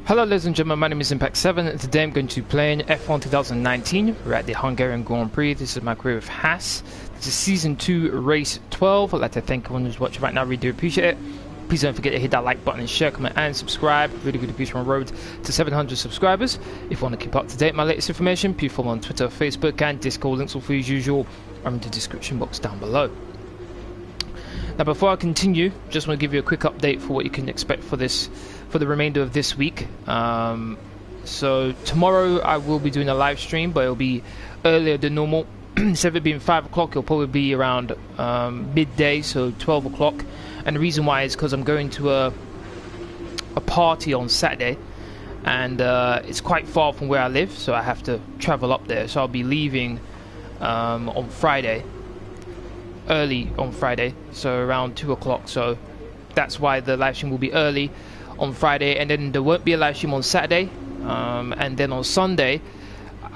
Hello ladies and gentlemen, my name is Impact7 and today I'm going to be playing F1 2019. We're at the Hungarian Grand Prix. This is my career with HASS. This is Season 2, Race 12. I'd like to thank everyone who's watching right now, really do appreciate it. Please don't forget to hit that like button and share, comment and subscribe. Really good appreciate on the road to 700 subscribers. If you want to keep up to date with my latest information, please follow on Twitter, Facebook and Discord. Links will free as usual are in the description box down below. Now before I continue, just want to give you a quick update for what you can expect for the remainder of this week. So tomorrow I will be doing a live stream, but it'll be earlier than normal. Instead of it being 5 o'clock, it'll probably be around midday, so 12 o'clock. And the reason why is because I'm going to a party on Saturday, and it's quite far from where I live, so I have to travel up there. So I'll be leaving on Friday, early on Friday, so around 2 o'clock. So that's why the live stream will be early on Friday, and then there won't be a live stream on Saturday, and then on Sunday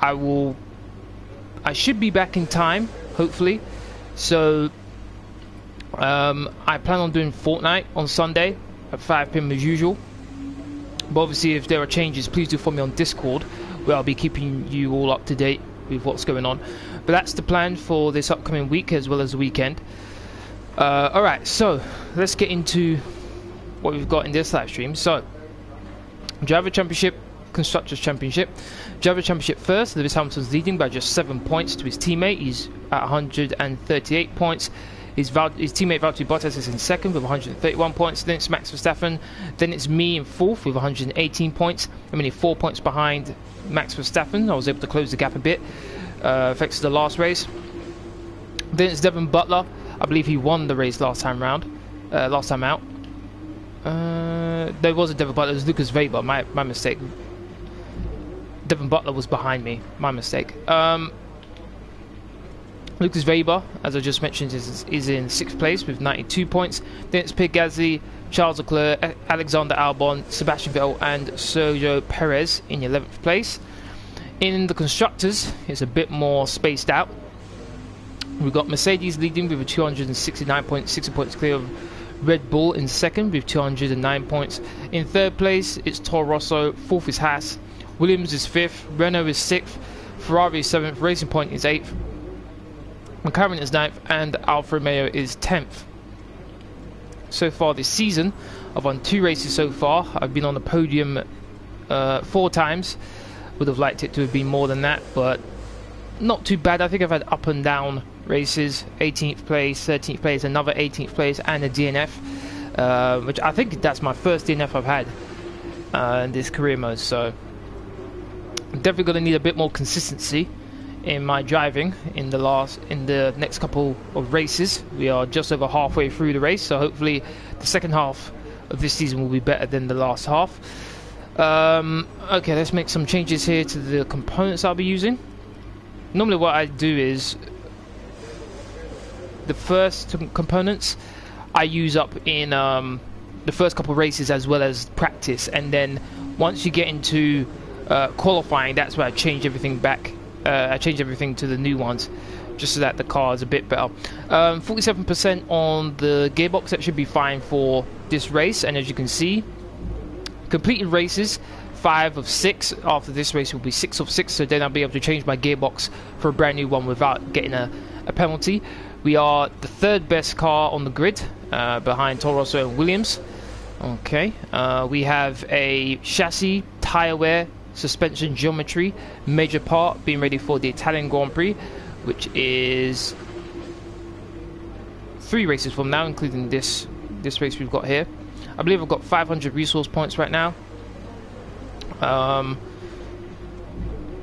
I should be back in time, hopefully. So I plan on doing Fortnite on Sunday at 5 PM as usual, but obviously if there are changes, please do follow me on Discord, where I'll be keeping you all up to date with what's going on. But that's the plan for this upcoming week as well as the weekend. Alright, so let's get into what we've got in this live stream. So Driver Championship, Constructors Championship. Driver Championship first, Lewis Hamilton's leading by just 7 points to his teammate. He's at 138 points. His teammate Valtteri Bottas is in second with 131 points. Then it's Max Verstappen. Then it's me in fourth with 118 points. I'm only 4 points behind Max Verstappen. I was able to close the gap a bit thanks to the last race. Then it's Devon Butler. I believe he won the race last time out. There was a Devon Butler. It was Lucas Weber. My mistake. Devon Butler was behind me. My mistake. Lucas Weber, as I just mentioned, is in 6th place with 92 points. Then it's Pierre Gasly, Charles Leclerc, Alexander Albon, Sebastian Vettel and Sergio Perez in 11th place. In the Constructors, it's a bit more spaced out. We've got Mercedes leading with a 269 points, 60 points clear of Red Bull in second with 209 points. In 3rd place, it's Toro Rosso. 4th is Haas. Williams is 5th. Renault is 6th. Ferrari is 7th. Racing Point is 8th. McLaren is 9th. And Alfa Romeo is 10th. So far this season, I've won 2 races so far. I've been on the podium 4 times. Would have liked it to have been more than that, but not too bad. I think I've had up and down races. 18th place, 13th place, another 18th place and a DNF, which I think that's my first DNF I've had in this career mode. So I'm definitely going to need a bit more consistency in my driving in the next couple of races. We are just over halfway through the race, so hopefully the second half of this season will be better than the last half. Okay, let's make some changes here to the components I'll be using. Normally what I do is the first components I use up in the first couple of races as well as practice, and then once you get into qualifying, that's where I change everything back. I change everything to the new ones just so that the car is a bit better. 47% on the gearbox, that should be fine for this race. And as you can see, completed races 5 of 6. After this race will be 6 of 6, so then I'll be able to change my gearbox for a brand new one without getting a penalty. We are the 3rd best car on the grid, behind Toro Rosso and Williams. Okay, we have a chassis, tyre wear, suspension geometry, major part being ready for the Italian Grand Prix, which is 3 races from now, including this race we've got here. I believe I've got 500 resource points right now.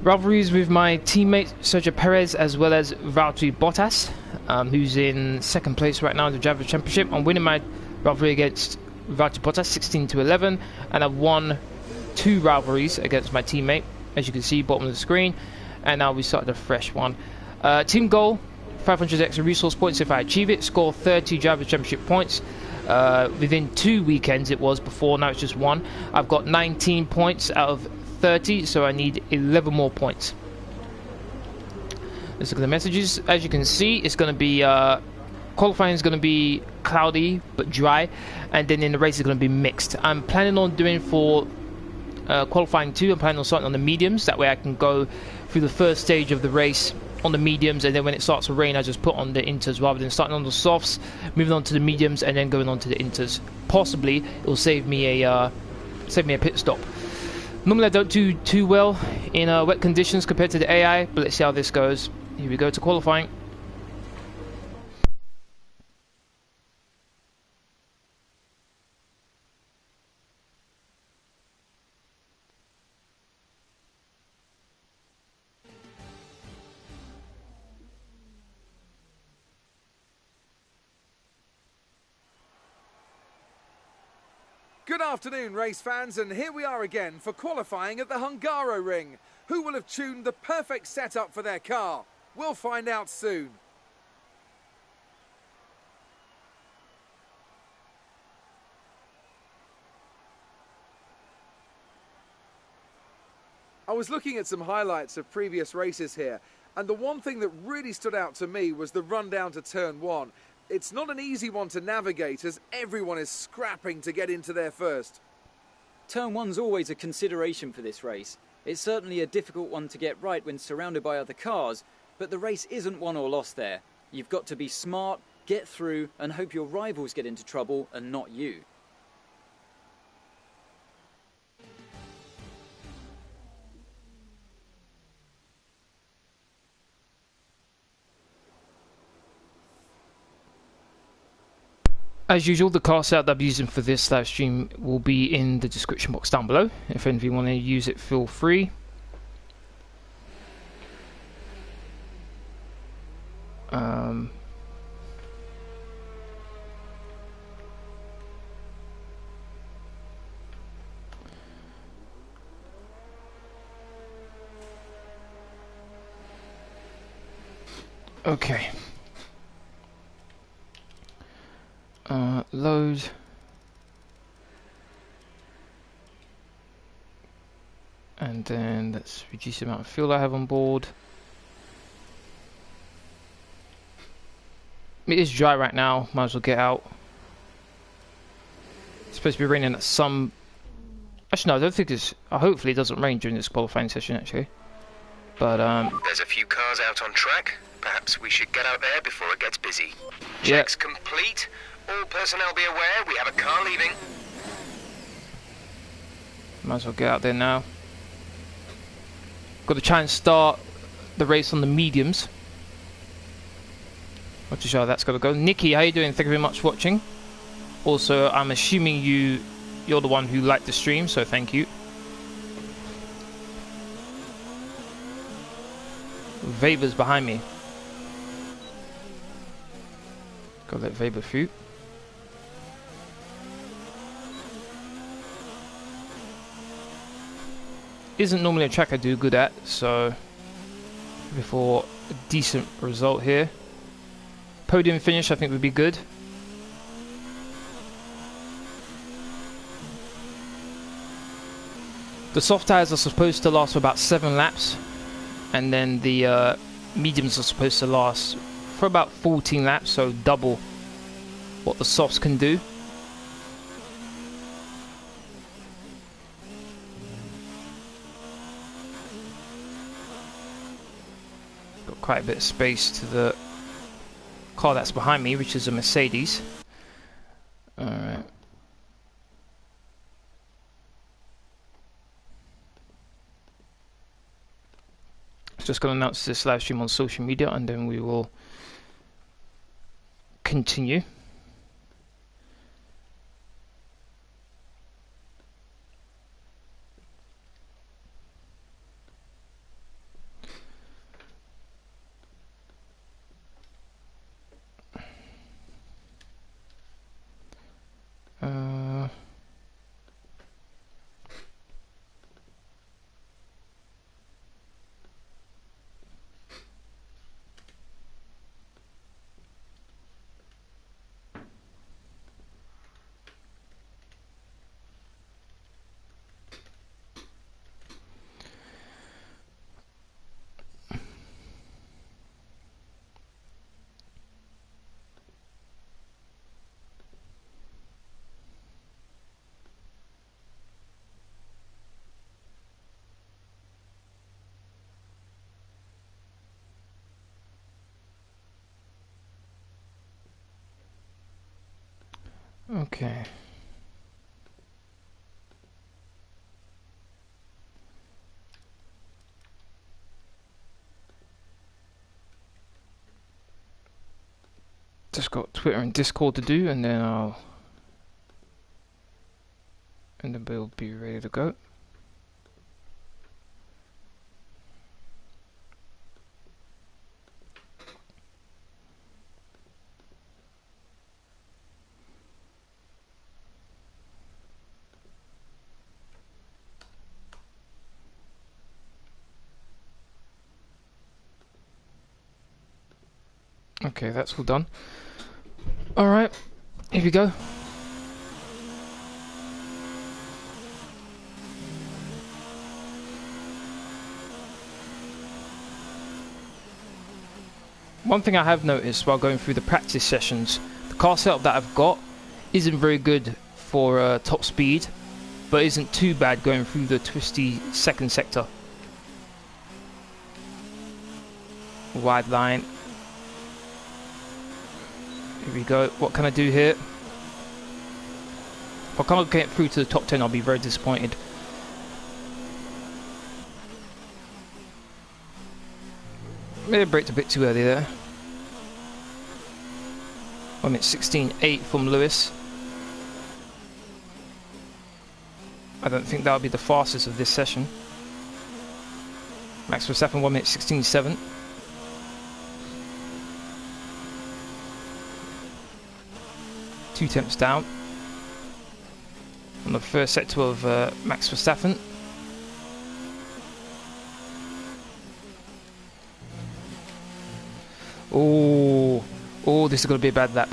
Rivalries with my teammate Sergio Perez as well as Valtteri Bottas, who's in 2nd place right now in the Driver Championship. I'm winning my rivalry against Valtteri Bottas 16-11, and I've won 2 rivalries against my teammate, as you can see bottom of the screen. And now we started a fresh one. Team goal, 500 extra resource points if I achieve it. Score 30 Driver Championship points. Within 2 weekends it was before, now it's just 1. I've got 19 points out of 30, so I need 11 more points. Let's look at the messages. As you can see, it's going to be qualifying is going to be cloudy but dry, and then in the race it's going to be mixed. I'm planning on doing for qualifying 2, I'm planning on starting on the mediums. That way I can go through the first stage of the race on the mediums, and then when it starts to rain I just put on the inters rather than starting on the softs, moving on to the mediums and then going on to the inters. Possibly it will save me a pit stop. Normally I don't do too well in wet conditions compared to the AI, but let's see how this goes. Here we go to qualifying. Good afternoon, race fans, and here we are again for qualifying at the Hungaroring. Who will have tuned the perfect setup for their car? We'll find out soon. I was looking at some highlights of previous races here, and the one thing that really stood out to me was the run down to turn 1. It's not an easy one to navigate as everyone is scrapping to get into there first. Turn 1's always a consideration for this race. It's certainly a difficult one to get right when surrounded by other cars, but the race isn't won or lost there. You've got to be smart, get through, and hope your rivals get into trouble and not you. As usual, the car setup that I'm using for this live stream will be in the description box down below. If any of you want to use it, feel free. Okay. Load. And then let's reduce the amount of fuel I have on board. It is dry right now, might as well get out. It's supposed to be raining at some... Actually no, I don't think it's... hopefully it doesn't rain during this qualifying session actually. But there's a few cars out on track. Perhaps we should get out there before it gets busy. Yeah. Checks complete. All personnel be aware we have a car leaving. Might as well get out there now. Got to try and start the race on the mediums. Not too sure how that's got to go. Nikki, how you doing? Thank you very much for watching. Also, I'm assuming you're the one who liked the stream, so thank you. Weber's behind me. Gotta let Weber through. Isn't normally a track I do good at, so before a decent result here. Podium finish I think would be good. The soft tyres are supposed to last for about 7 laps, and then the mediums are supposed to last for about 14 laps, so double what the softs can do. Got quite a bit of space to the car that's behind me, which is a Mercedes. Alright. Just going to announce this live stream on social media and then we will continue. Okay. Just got Twitter and Discord to do, and then we'll be ready to go. Okay, that's all done. Alright, here we go. One thing I have noticed while going through the practice sessions, the car setup that I've got isn't very good for top speed, but isn't too bad going through the twisty second sector. Wide line. Here we go. What can I do here? If I can't get through to the top 10, I'll be very disappointed. Maybe I braked a bit too early there. 1 minute 16.8 from Lewis. I don't think that'll be the fastest of this session. Max Verstappen 1 minute 16.7. Two tenths down on the first sector of Max Verstappen. Oh, this is going to be a bad lap.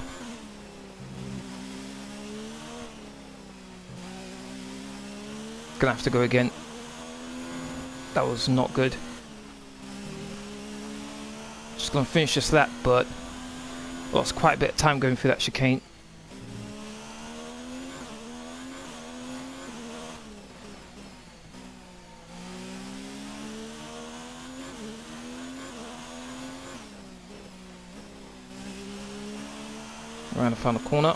Gonna have to go again. That was not good. Just gonna finish this lap, but lost quite a bit of time going through that chicane. Around the final corner.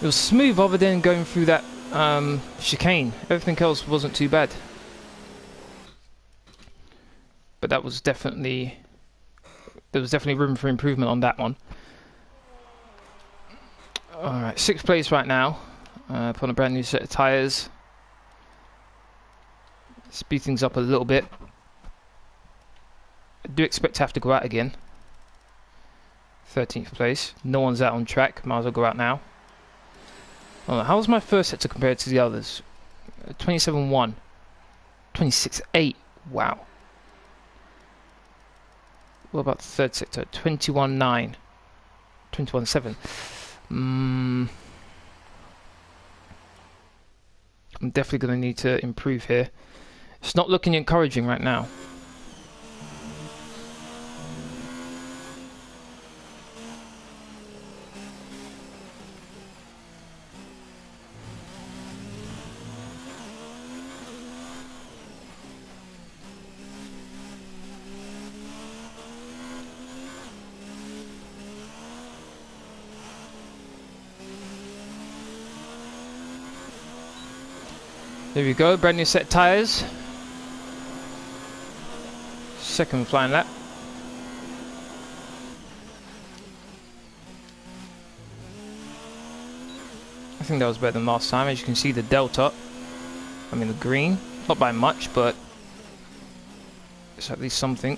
It was smooth other than going through that chicane. Everything else wasn't too bad. But that was definitely... there was definitely room for improvement on that one. Alright, 6th place right now. Put on a brand new set of tyres. Speed things up a little bit. I do expect to have to go out again. 13th place. No one's out on track. Might as well go out now. Oh, how was my first sector compared to the others? 27.1. 26.8. Wow. What about the third sector? 21.9. 21.7. I'm definitely going to need to improve here. It's not looking encouraging right now. There we go, brand new set of tyres. Second flying lap. I think that was better than last time. As you can see, the delta, I mean the green, not by much, but it's at least something.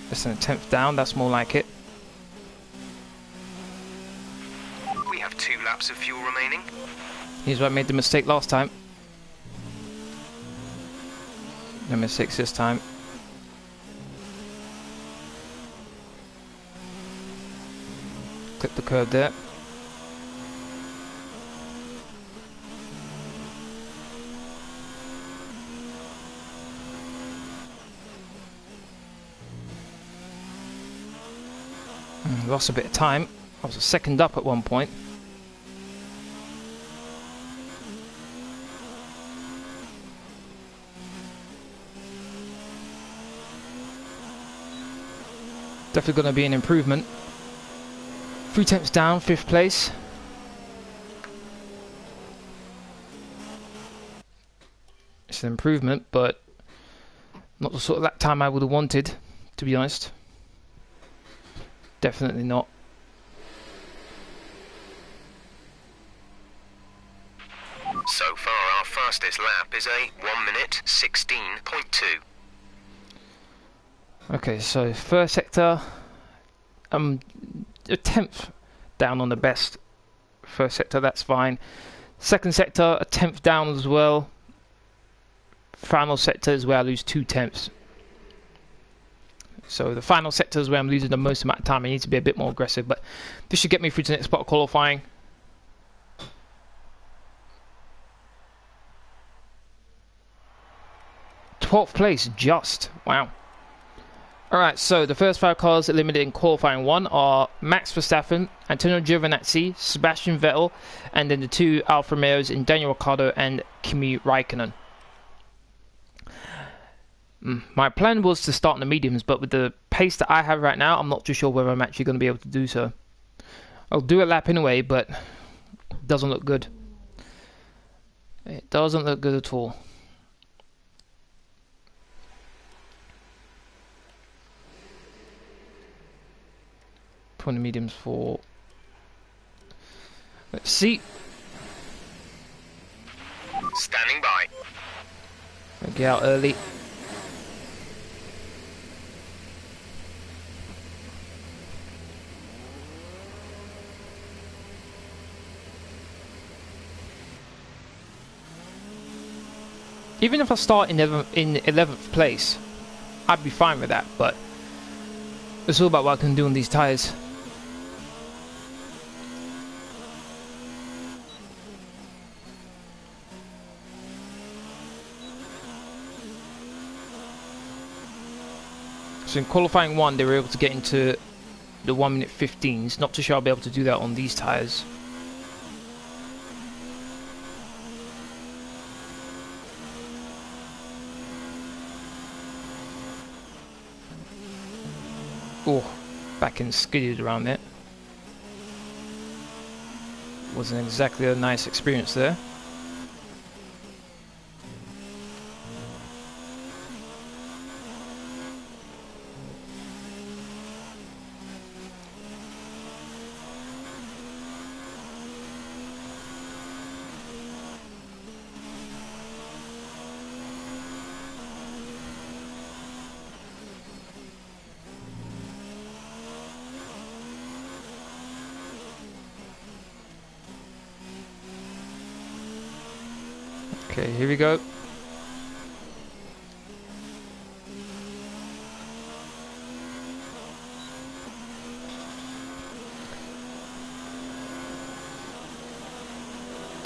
Less than a tenth down, that's more like it. We have 2 laps of fuel remaining. Here's where I made the mistake last time. No mistakes this time. Clip the curb there. Lost a bit of time. I was a second up at one point. Definitely going to be an improvement. 3 tenths down, 5th place. It's an improvement, but not the sort of lap time I would have wanted, to be honest. Definitely not. So far, our fastest lap is a 1 minute 16.2. Okay, so first sector, a 10th down on the best. First sector, that's fine. Second sector, a 10th down as well. Final sector is where I lose 2 tenths. So the final sector is where I'm losing the most amount of time. I need to be a bit more aggressive, but this should get me through to the next spot of qualifying. th place, just. Wow. Alright, so the first 5 cars eliminated in qualifying 1 are Max Verstappen, Antonio Giovinazzi, Sebastian Vettel, and then the 2 Alfa Romeos in Daniel Ricciardo and Kimi Raikkonen. My plan was to start in the mediums, but with the pace that I have right now, I'm not too sure whether I'm actually going to be able to do so. I'll do a lap anyway, but it doesn't look good. It doesn't look good at all. Put in the mediums for... Let's see. Standing by. I'll get out early. Even if I start in 11th place, I'd be fine with that, but it's all about what I can do on these tyres. So in qualifying 1, they were able to get into the 1 minute 15s. Not too sure I'll be able to do that on these tyres. Oh, back and skidded around it. Wasn't exactly a nice experience there. Okay, here we go.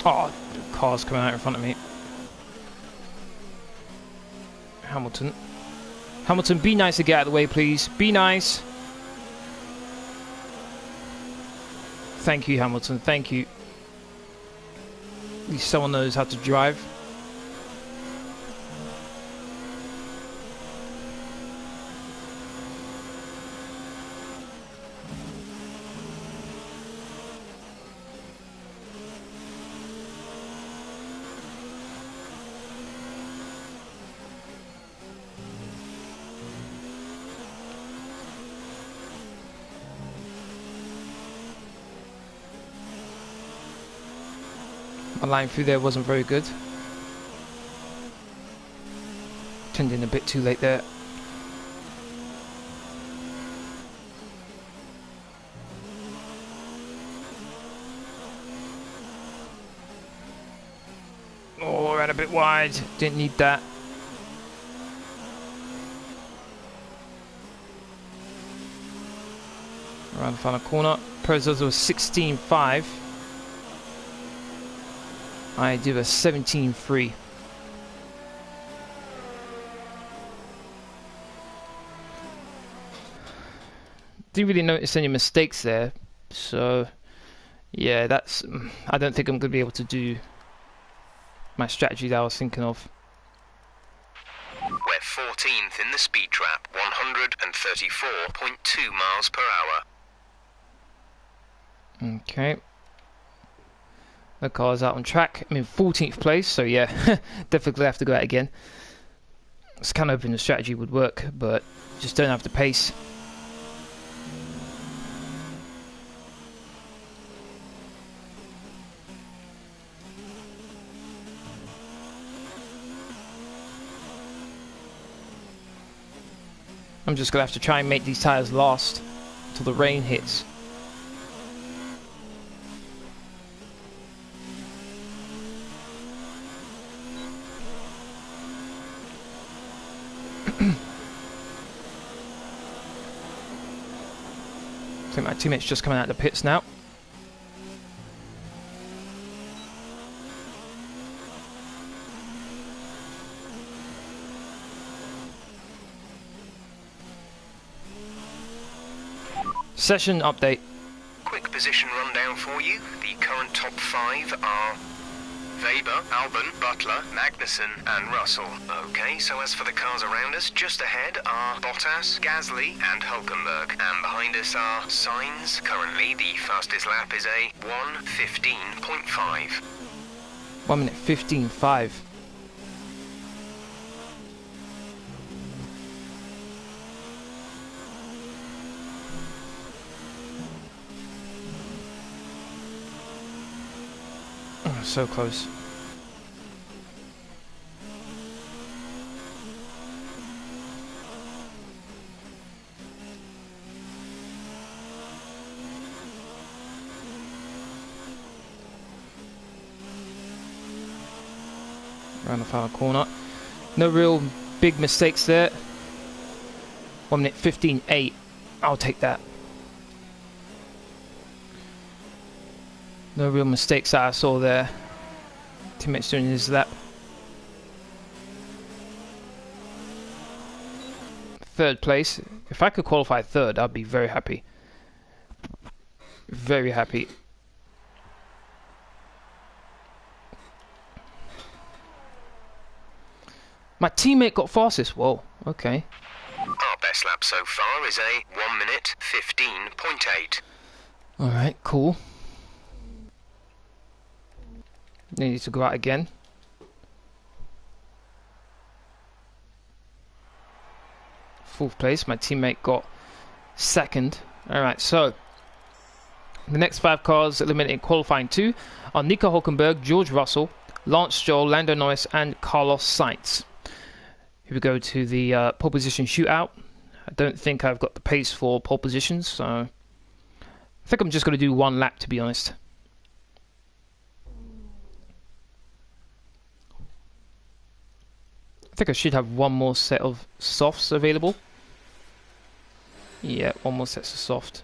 Oh, the car's coming out in front of me. Hamilton. Hamilton, be nice to get out of the way, please. Be nice. Thank you, Hamilton. Thank you. At least someone knows how to drive. My line through there wasn't very good. Turned in a bit too late there. Oh, ran a bit wide. Didn't need that. Around the final corner. Perez was 16.5. I do a 17.3. Didn't really notice any mistakes there, so yeah, that's. I don't think I'm going to be able to do my strategy that I was thinking of. We're 14th in the speed trap, 134.2 miles per hour. Okay. The car's out on track. I'm in 14th place, so yeah, definitely have to go out again. I was kind of hoping the strategy would work, but just don't have the pace. I'm just gonna have to try and make these tires last until the rain hits. I think my teammate's just coming out of the pits now. Session update. Quick position rundown for you. The current top 5 are Weber, Albon, Butler, Magnussen and Russell. Okay, so as for the cars around us, just ahead are Bottas, Gasly and Hülkenberg. And behind us are Sainz. Currently the fastest lap is a 1:15.5. 1 minute 15.5. Oh, so close. Around the final corner. No real big mistakes there. 1 minute 15.8. I'll take that. No real mistakes that I saw there. Teammates doing his lap. Third place. If I could qualify third, I'd be very happy. Very happy. My teammate got fastest. Whoa, okay. Our best lap so far is a 1 minute 15.8. Alright, cool. Needed to go out again. Fourth place. My teammate got second. Alright, so the next 5 cars eliminated in qualifying 2 are Nico Hülkenberg, George Russell, Lance Stroll, Lando Norris and Carlos Sainz. Here we go to the pole position shootout. I don't think I've got the pace for pole positions, so I think I'm just going to do 1 lap, to be honest. I think I should have 1 more set of softs available. Yeah, 1 more set of soft.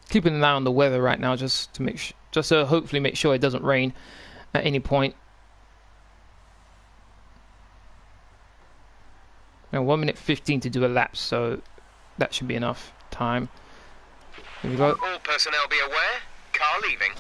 Keeping an eye on the weather right now, just to make hopefully make sure it doesn't rain at any point. Now 1 minute 15 to do a lap, so that should be enough time. Here we go. All personnel be aware. Car leaving.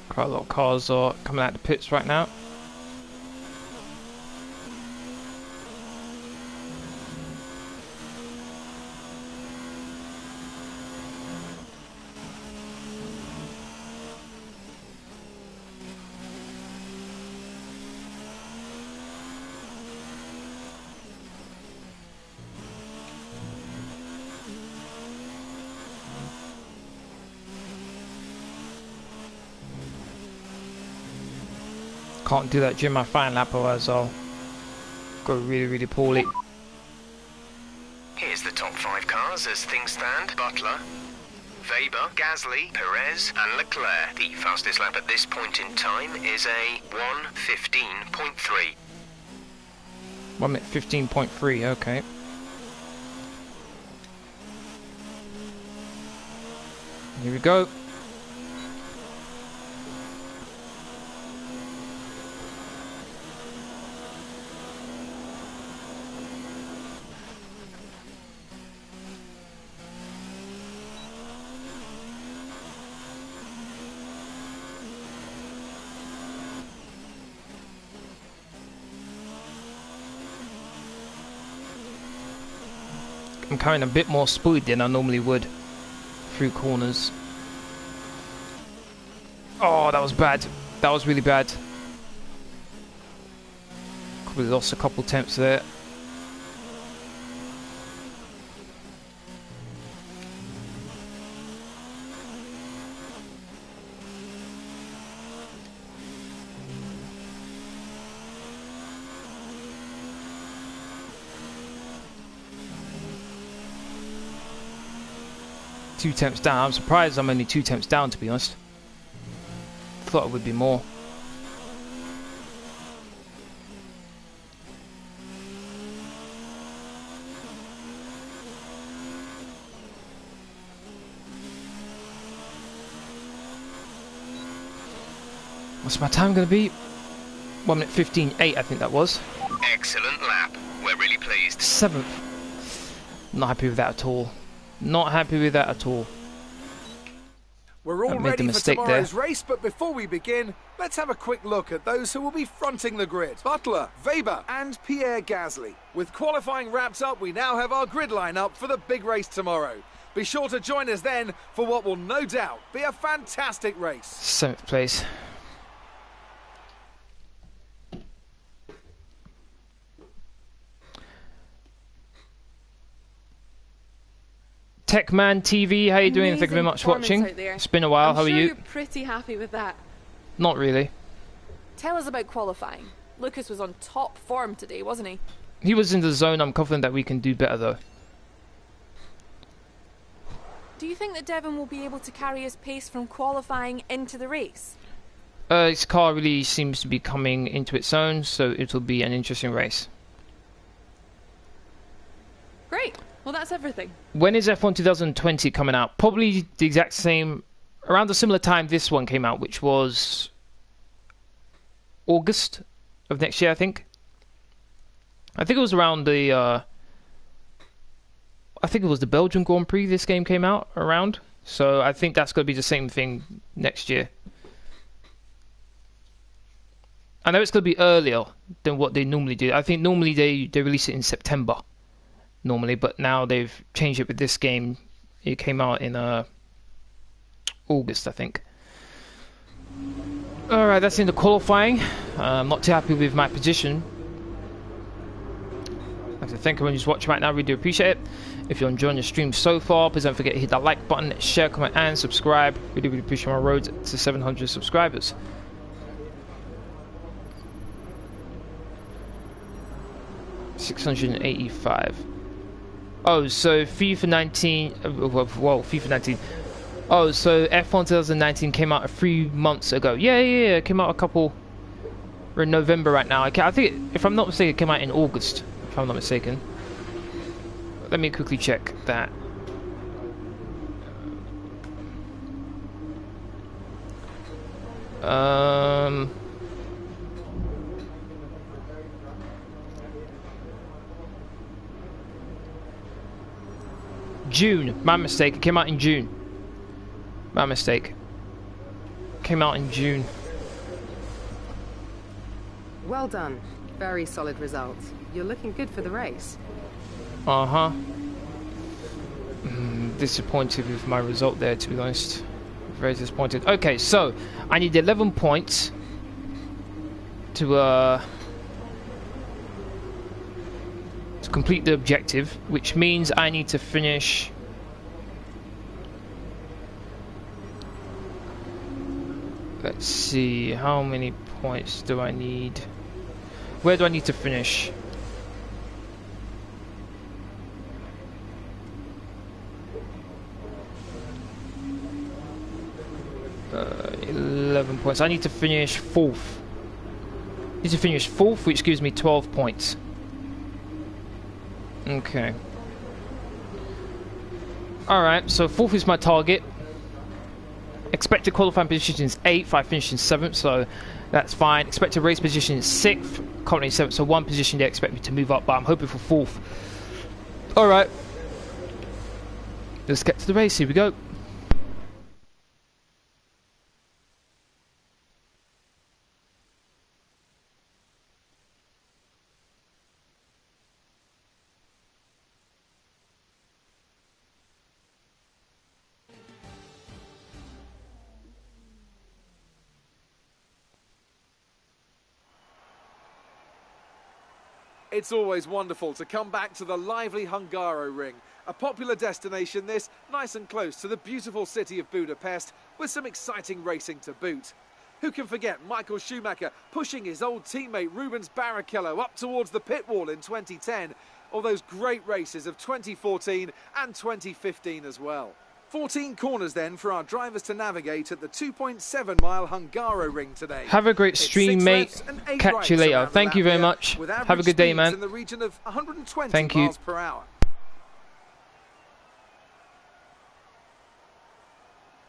Quite a lot of cars are coming out of the pits right now. Can't do that during my final lap, otherwise I'll go really, really poorly. Here's the top 5 cars as things stand. Butler, Weber, Gasly, Perez and Leclerc. The fastest lap at this point in time is a 1:15.3. 1 minute 15.3, okay. Here we go. I'm carrying a bit more speed than I normally would through corners. Oh, that was bad. That was really bad. Probably lost a couple tenths there. Two tenths down. I'm surprised I'm only 2 tenths down, to be honest. Thought it would be more. What's my time going to be? 1 minute 15.8, I think that was. Excellent lap. We're really pleased. 7th. Not happy with that at all. Not happy with that at all. We're all ready for tomorrow's race, but before we begin, let's have a quick look at those who will be fronting the grid. Butler, Weber and Pierre Gasly. With qualifying wrapped up, we now have our grid line-up for the big race tomorrow. Be sure to join us then for what will no doubt be a fantastic race. 7th place. Techman TV, how you doing? Thank you very much for watching. It's been a while. How are you? You're pretty happy with that. Not really. Tell us about qualifying. Lucas was on top form today, wasn't he? He was in the zone. I'm confident that we can do better though. Do you think that Devon will be able to carry his pace from qualifying into the race? His car really seems to be coming into its own, so it'll be an interesting race. Great. Well, that's everything. When is F1 2020 coming out? Probably the exact same, around the similar time this one came out, which was August of next year, I think. I think it was around the, I think it was the Belgian Grand Prix this game came out around. So I think that's going to be the same thing next year. I know it's going to be earlier than what they normally do. I think normally they release it in September. Normally, but now they've changed it with this game. It came out in August, I think. Alright, that's in the qualifying. I'm not too happy with my position. I'd like to thank everyone who's watching right now. Really do appreciate it. If you're enjoying the stream so far, please don't forget to hit that like button, share, comment and subscribe. Really, really appreciate my road to 700 subscribers. $685. Oh, so FIFA 19, well, FIFA 19. Oh, so F1 2019 came out 3 months ago. Yeah, it came out a couple. We're in November right now. I think, if I'm not mistaken, it came out in August. If I'm not mistaken. Let me quickly check that. June. My mistake. It came out in June. My mistake. Came out in June. Well done. Very solid results. You're looking good for the race. Uh-huh. Disappointed with my result there, to be honest. Very disappointed. Okay, so I need 11 points to complete the objective, which means I need to finish Let's see, how many points do I need? Where do I need to finish? Uh, 11 points. I need to finish 4th. Need to finish 4th, which gives me 12 points. Okay. Alright, so 4th is my target. Expected qualifying position is 8th. I finished in 7th, so that's fine. Expected race position is 6th. Currently 7th, so 1 position they expect me to move up, but I'm hoping for 4th. Alright. Let's get to the race. Here we go. It's always wonderful to come back to the lively Hungaroring. A popular destination this, nice and close to the beautiful city of Budapest, with some exciting racing to boot. Who can forget Michael Schumacher pushing his old teammate Rubens Barrichello up towards the pit wall in 2010, or those great races of 2014 and 2015 as well. 14 corners then for our drivers to navigate at the 2.7 mile Hungaroring today. Have a great stream, mate. Catch you later. Thank you very much. Have a good day, man. In the region of 120 Thank you. miles per hour.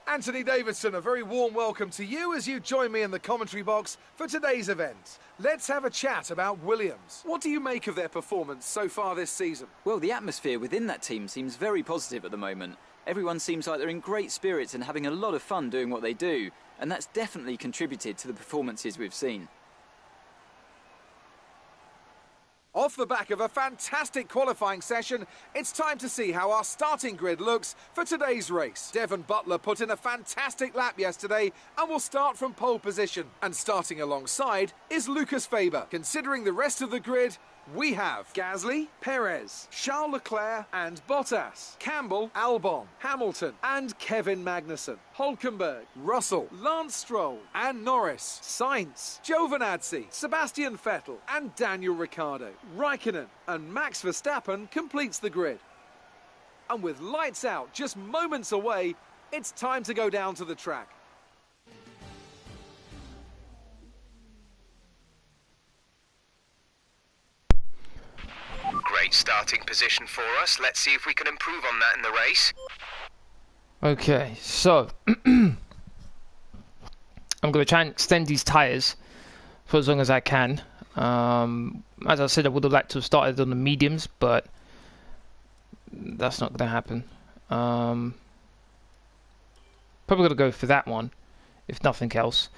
Anthony Davidson, a very warm welcome to you as you join me in the commentary box for today's event. Let's have a chat about Williams. What do you make of their performance so far this season? Well, the atmosphere within that team seems very positive at the moment. Everyone seems like they're in great spirits and having a lot of fun doing what they do, and that's definitely contributed to the performances we've seen. Off the back of a fantastic qualifying session, it's time to see how our starting grid looks for today's race. Devon Butler put in a fantastic lap yesterday and will start from pole position. And starting alongside is Lucas Faber. Considering the rest of the grid, we have Gasly, Perez, Charles Leclerc and Bottas, Campbell, Albon, Hamilton and Kevin Magnussen, Hülkenberg, Russell, Lance Stroll and Norris, Sainz, Giovinazzi, Sebastian Vettel and Daniel Ricciardo. Raikkonen and Max Verstappen completes the grid. And with lights out just moments away, it's time to go down to the track. Great starting position for us. Let's see if we can improve on that in the race. Okay, so I'm going to try and extend these tyres for as long as I can. As I said, I would have liked to have started on the mediums, but that's not going to happen. Probably going to go for that one, if nothing else.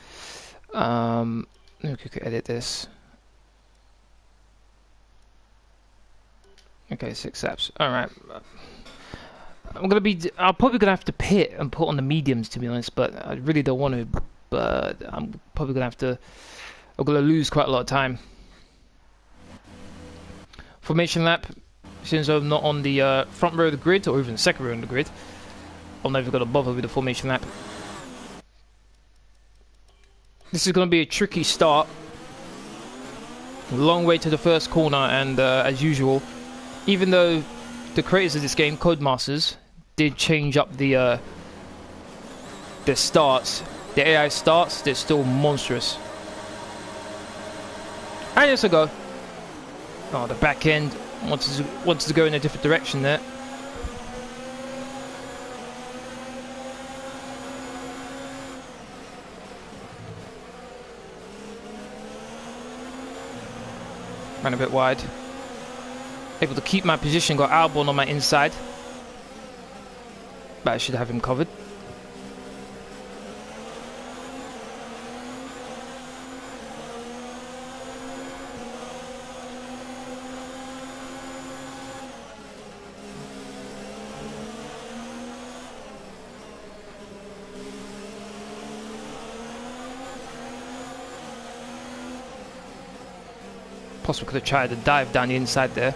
Let me quickly edit this. Okay, 6 laps. Alright. I'm probably gonna have to pit and put on the mediums, to be honest, but I really don't want to. But I'm probably gonna have to. I'm gonna lose quite a lot of time. Formation lap. Since I'm not on the front row of the grid, or even the second row of the grid, I'm never gonna bother with the formation lap. This is gonna be a tricky start. Long way to the first corner, and as usual. Even though the creators of this game, Codemasters, did change up the starts, the AI starts, they're still monstrous. And yes, I go. Oh, the back end wants to go in a different direction there. Ran a bit wide. Able to keep my position, got Albon on my inside. But I should have him covered. Possibly could have tried to dive down the inside there.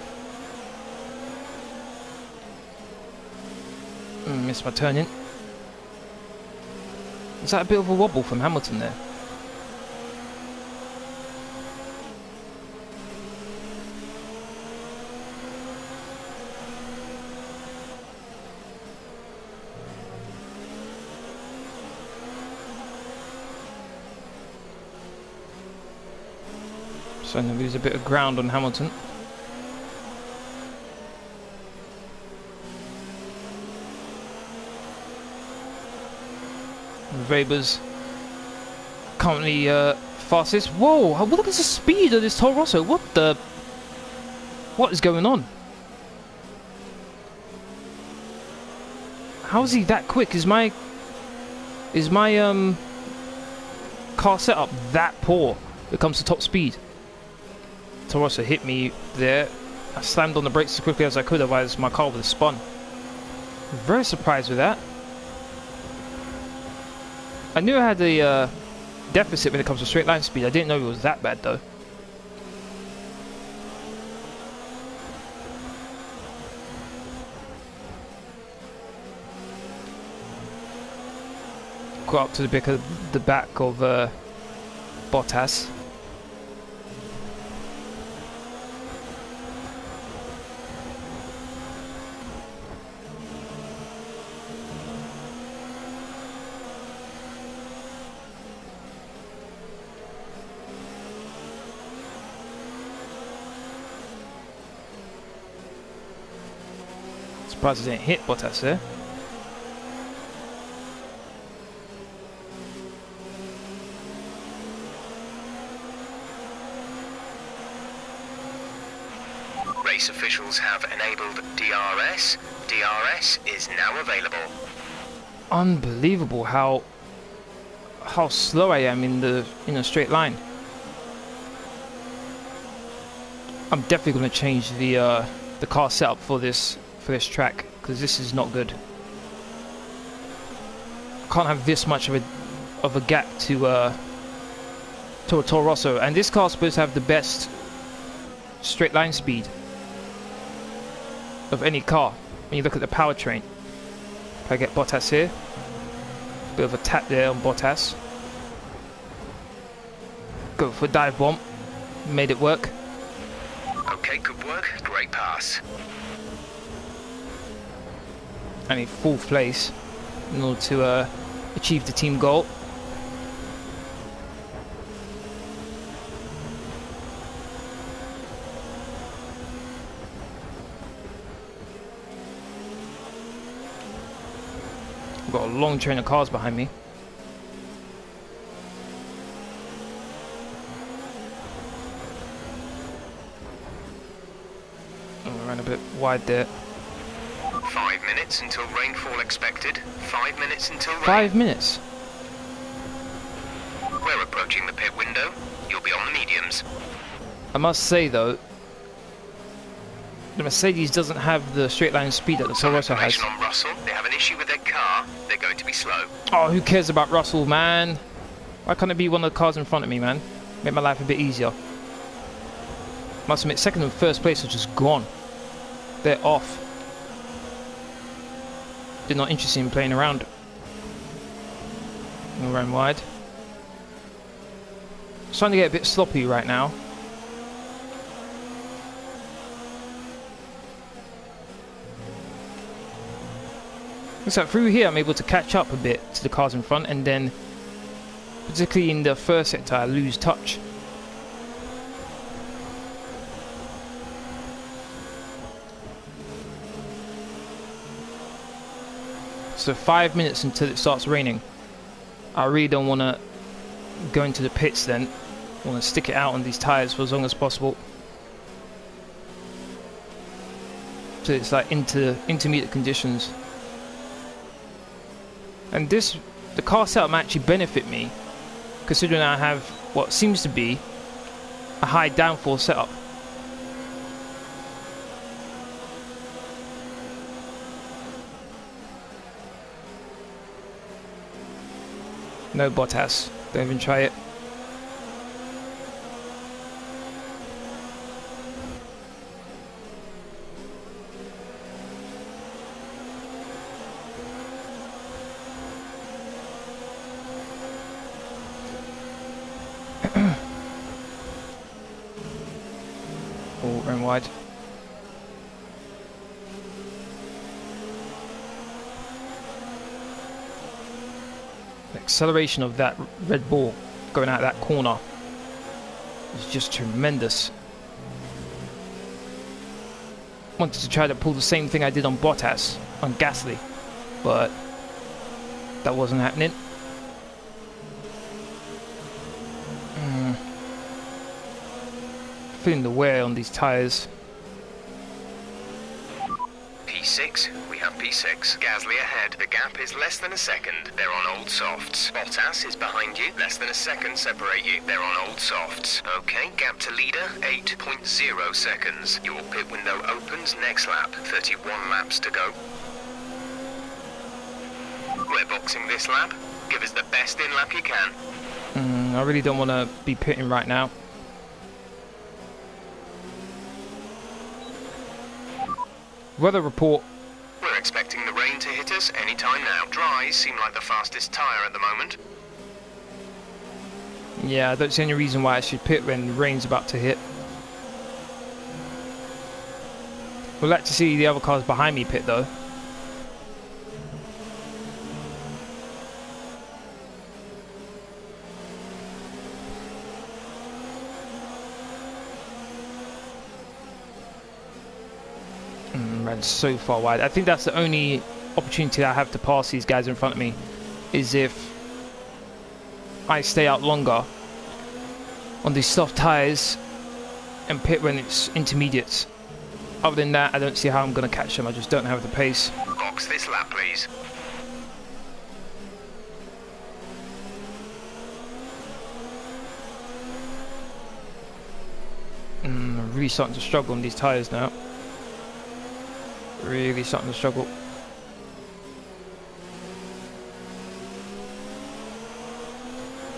Missed my turn in. Is that a bit of a wobble from Hamilton there? Starting to lose a bit of ground on Hamilton. Weber's currently fastest. Whoa, look at the speed of this Toro Rosso. What is going on? How is he that quick? Is my car setup that poor when it comes to top speed? Toro Rosso hit me there. I slammed on the brakes as quickly as I could, otherwise my car would have spun. Very surprised with that. I knew I had a deficit when it comes to straight line speed. I didn't know it was that bad though. Got up to the back of Bottas. Surprised I didn't hit Bottas there. Race officials have enabled DRS. DRS is now available. Unbelievable how slow I am in a straight line. I'm definitely going to change the car setup for this track, because this is not good. Can't have this much of a gap to a Toro Rosso, and this car is supposed to have the best straight line speed of any car when you look at the powertrain. If I get Bottas here, bit of a tap there on Bottas. Go for a dive bomb, made it work. Okay, good work, great pass. I need 4th place in order to achieve the team goal. I've got a long train of cars behind me. I ran a bit wide there. 5 minutes until rainfall expected. 5 minutes until rain. 5 minutes? We're approaching the pit window. You'll be on the mediums. I must say though, the Mercedes doesn't have the straight line speed that the Toro Rosso has. On Russell. They have an issue with their car. They're going to be slow. Oh, who cares about Russell, man? Why can't it be one of the cars in front of me, man? Make my life a bit easier. Must admit, 2nd and 1st place are just gone. They're off. They're not interested in playing around. We'll run wide. It's starting to get a bit sloppy right now. So through here I'm able to catch up a bit to the cars in front, and then particularly in the first sector I lose touch. So 5 minutes until it starts raining. I really don't want to go into the pits then. I want to stick it out on these tyres for as long as possible. So it's like intermediate conditions. And the car setup might actually benefit me, considering I have what seems to be a high downforce setup. No Bottas, don't even try it. ran wide. The acceleration of that Red Bull going out that corner is just tremendous. Wanted to try to pull the same thing I did on Bottas on Gasly, but that wasn't happening. Feeling the wear on these tyres. P6, we have P6. Gasly ahead. The gap is less than a second. They're on old softs. Bottas is behind you. Less than a second separate you. They're on old softs. Okay, gap to leader, 8.0 seconds. Your pit window opens next lap. 31 laps to go. We're boxing this lap. Give us the best in lap you can. I really don't want to be pitting right now. Weather report. We're expecting the rain to hit us any time now. Dries seem like the fastest tyre at the moment. Yeah, I don't see any reason why I should pit when the rain's about to hit. We'd like to see the other cars behind me pit though. Ran so far wide. I think that's the only opportunity I have to pass these guys in front of me, is if I stay out longer on these soft tyres and pit when it's intermediates. Other than that, I don't see how I'm going to catch them. I just don't have the pace. Box this lap, please. I'm really starting to struggle on these tyres now. Really starting to struggle.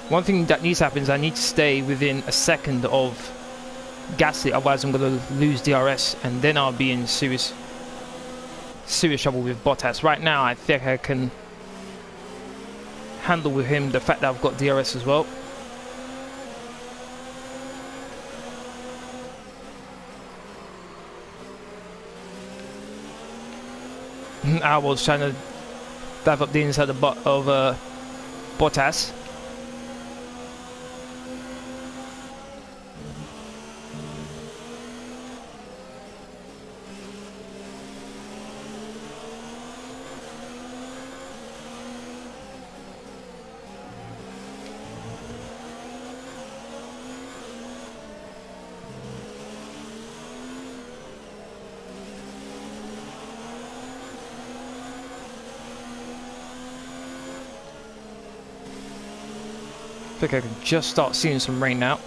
One thing that needs to happen is I need to stay within a second of Gasly, otherwise I'm going to lose DRS and then I'll be in serious trouble with Bottas. Right now I think I can handle with him the fact that I've got DRS as well. I was trying to dive up the inside of Bottas. I think I can just start seeing some rain now.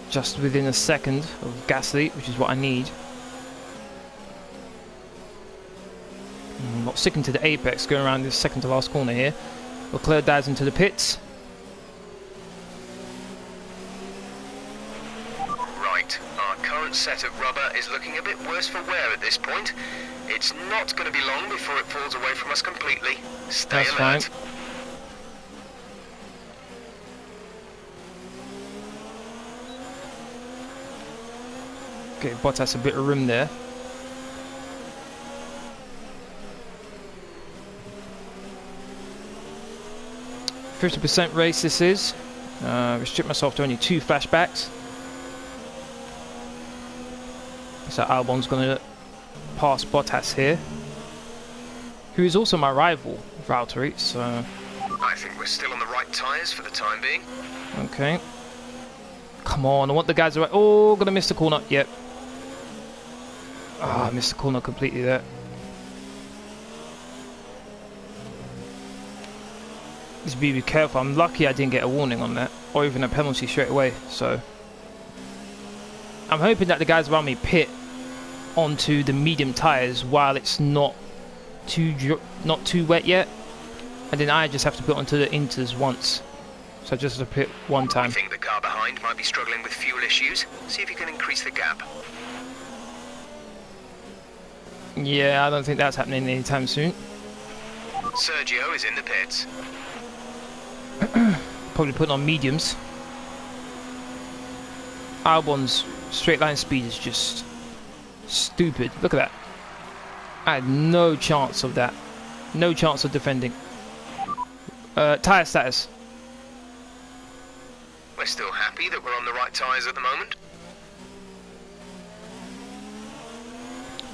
Just within a second of Gasly, which is what I need. I'm not sticking to the apex, going around this second to last corner here. Leclerc dives into the pits. Right, our current set of rubber is looking a bit worse for wear at this point. It's not going to be long before it falls away from us completely. Stay alert. That's fine. Okay, Bottas a bit of room there. %50 race this is. Restrict myself to only 2 flashbacks. So Albon's going to pass Bottas here, who is also my rival, Valtteri, so... I think we're still on the right tyres for the time being. Okay. Come on, I want the guys right. Oh, gonna miss the corner. Yep. Ah, I missed the corner completely there. Just be careful. I'm lucky I didn't get a warning on that, or even a penalty straight away. So I'm hoping that the guys around me pit onto the medium tyres while it's not too wet yet, and then I just have to put onto the inters once. So just to pit one time. I think the car behind might be struggling with fuel issues. See if you can increase the gap. Yeah, I don't think that's happening anytime soon. Sergio is in the pits. Probably putting on mediums. Albon's straight line speed is just stupid. Look at that. I had no chance of that. No chance of defending. Tyre status. We're still happy that we're on the right tyres at the moment.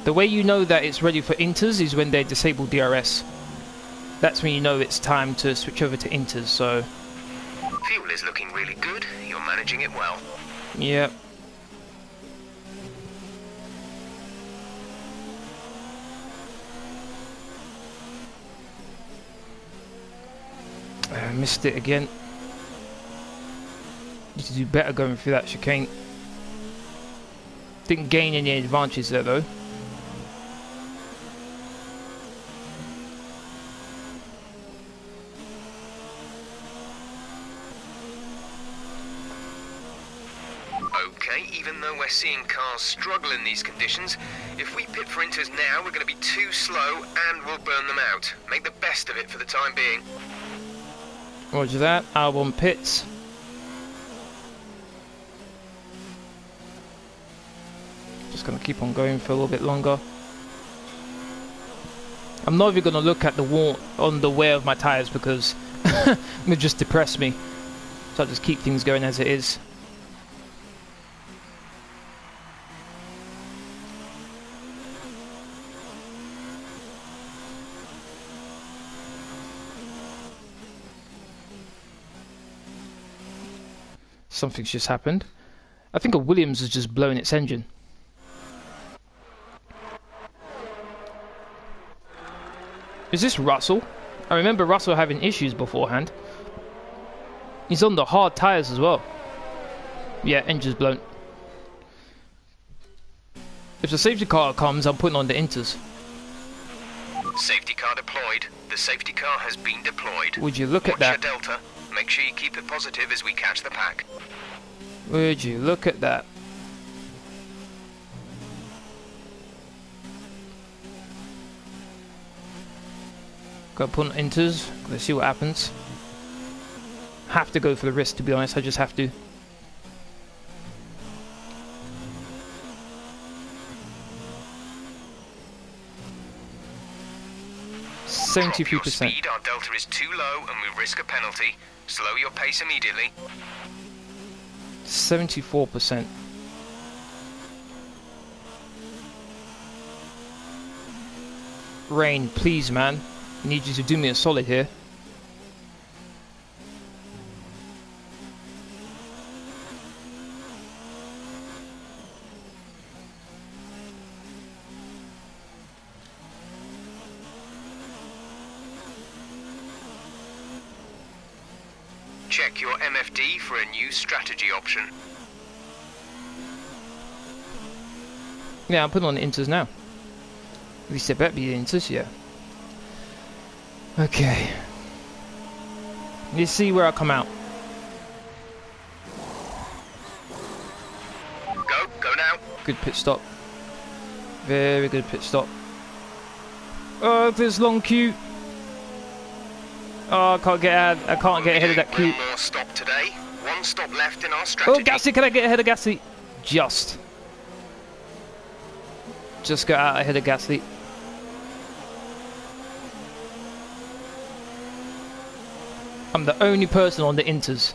The way you know that it's ready for inters is when they disable DRS. That's when you know it's time to switch over to inters, so... Fuel is looking really good. You're managing it well. Yep. I missed it again. Need to do better going through that chicane. Didn't gain any advantages there though. Okay, even though we're seeing cars struggle in these conditions, if we pit for inters now, we're going to be too slow and we'll burn them out. Make the best of it for the time being. Roger that. Albon pits. Just gonna keep on going for a little bit longer. I'm not even gonna look at the wall on the wear of my tires because it just depress me. So I'll just keep things going as it is. Something's just happened. I think a Williams has just blown its engine. Is this Russell? I remember Russell having issues beforehand. He's on the hard tyres as well. Yeah, engine's blown. If the safety car comes, I'm putting on the inters. Safety car deployed. The safety car has been deployed. Would you look at that? Watch your delta. Make sure you keep it positive as we catch the pack. Would you look at that? Gotta put on inters. Let's see what happens. Have to go for the risk, to be honest. I just have to. Drop your 73%. speed. Our delta is too low and we risk a penalty. Slow your pace immediately. 74%. Rain, please, man. I need you to do me a solid here. Check your MFD for a new strategy option. Yeah, I'm putting on the inters now. At least it better be the inters, yeah. Okay. Let's see where I come out. Go now. Good pit stop. Very good pit stop. Oh, this long queue. Oh, I can't get out. I can't get ahead of that queue. One more stop today. One stop left in our strategy. Oh, Gasly, can I get ahead of Gasly? Just got out ahead of Gasly. I'm the only person on the inters.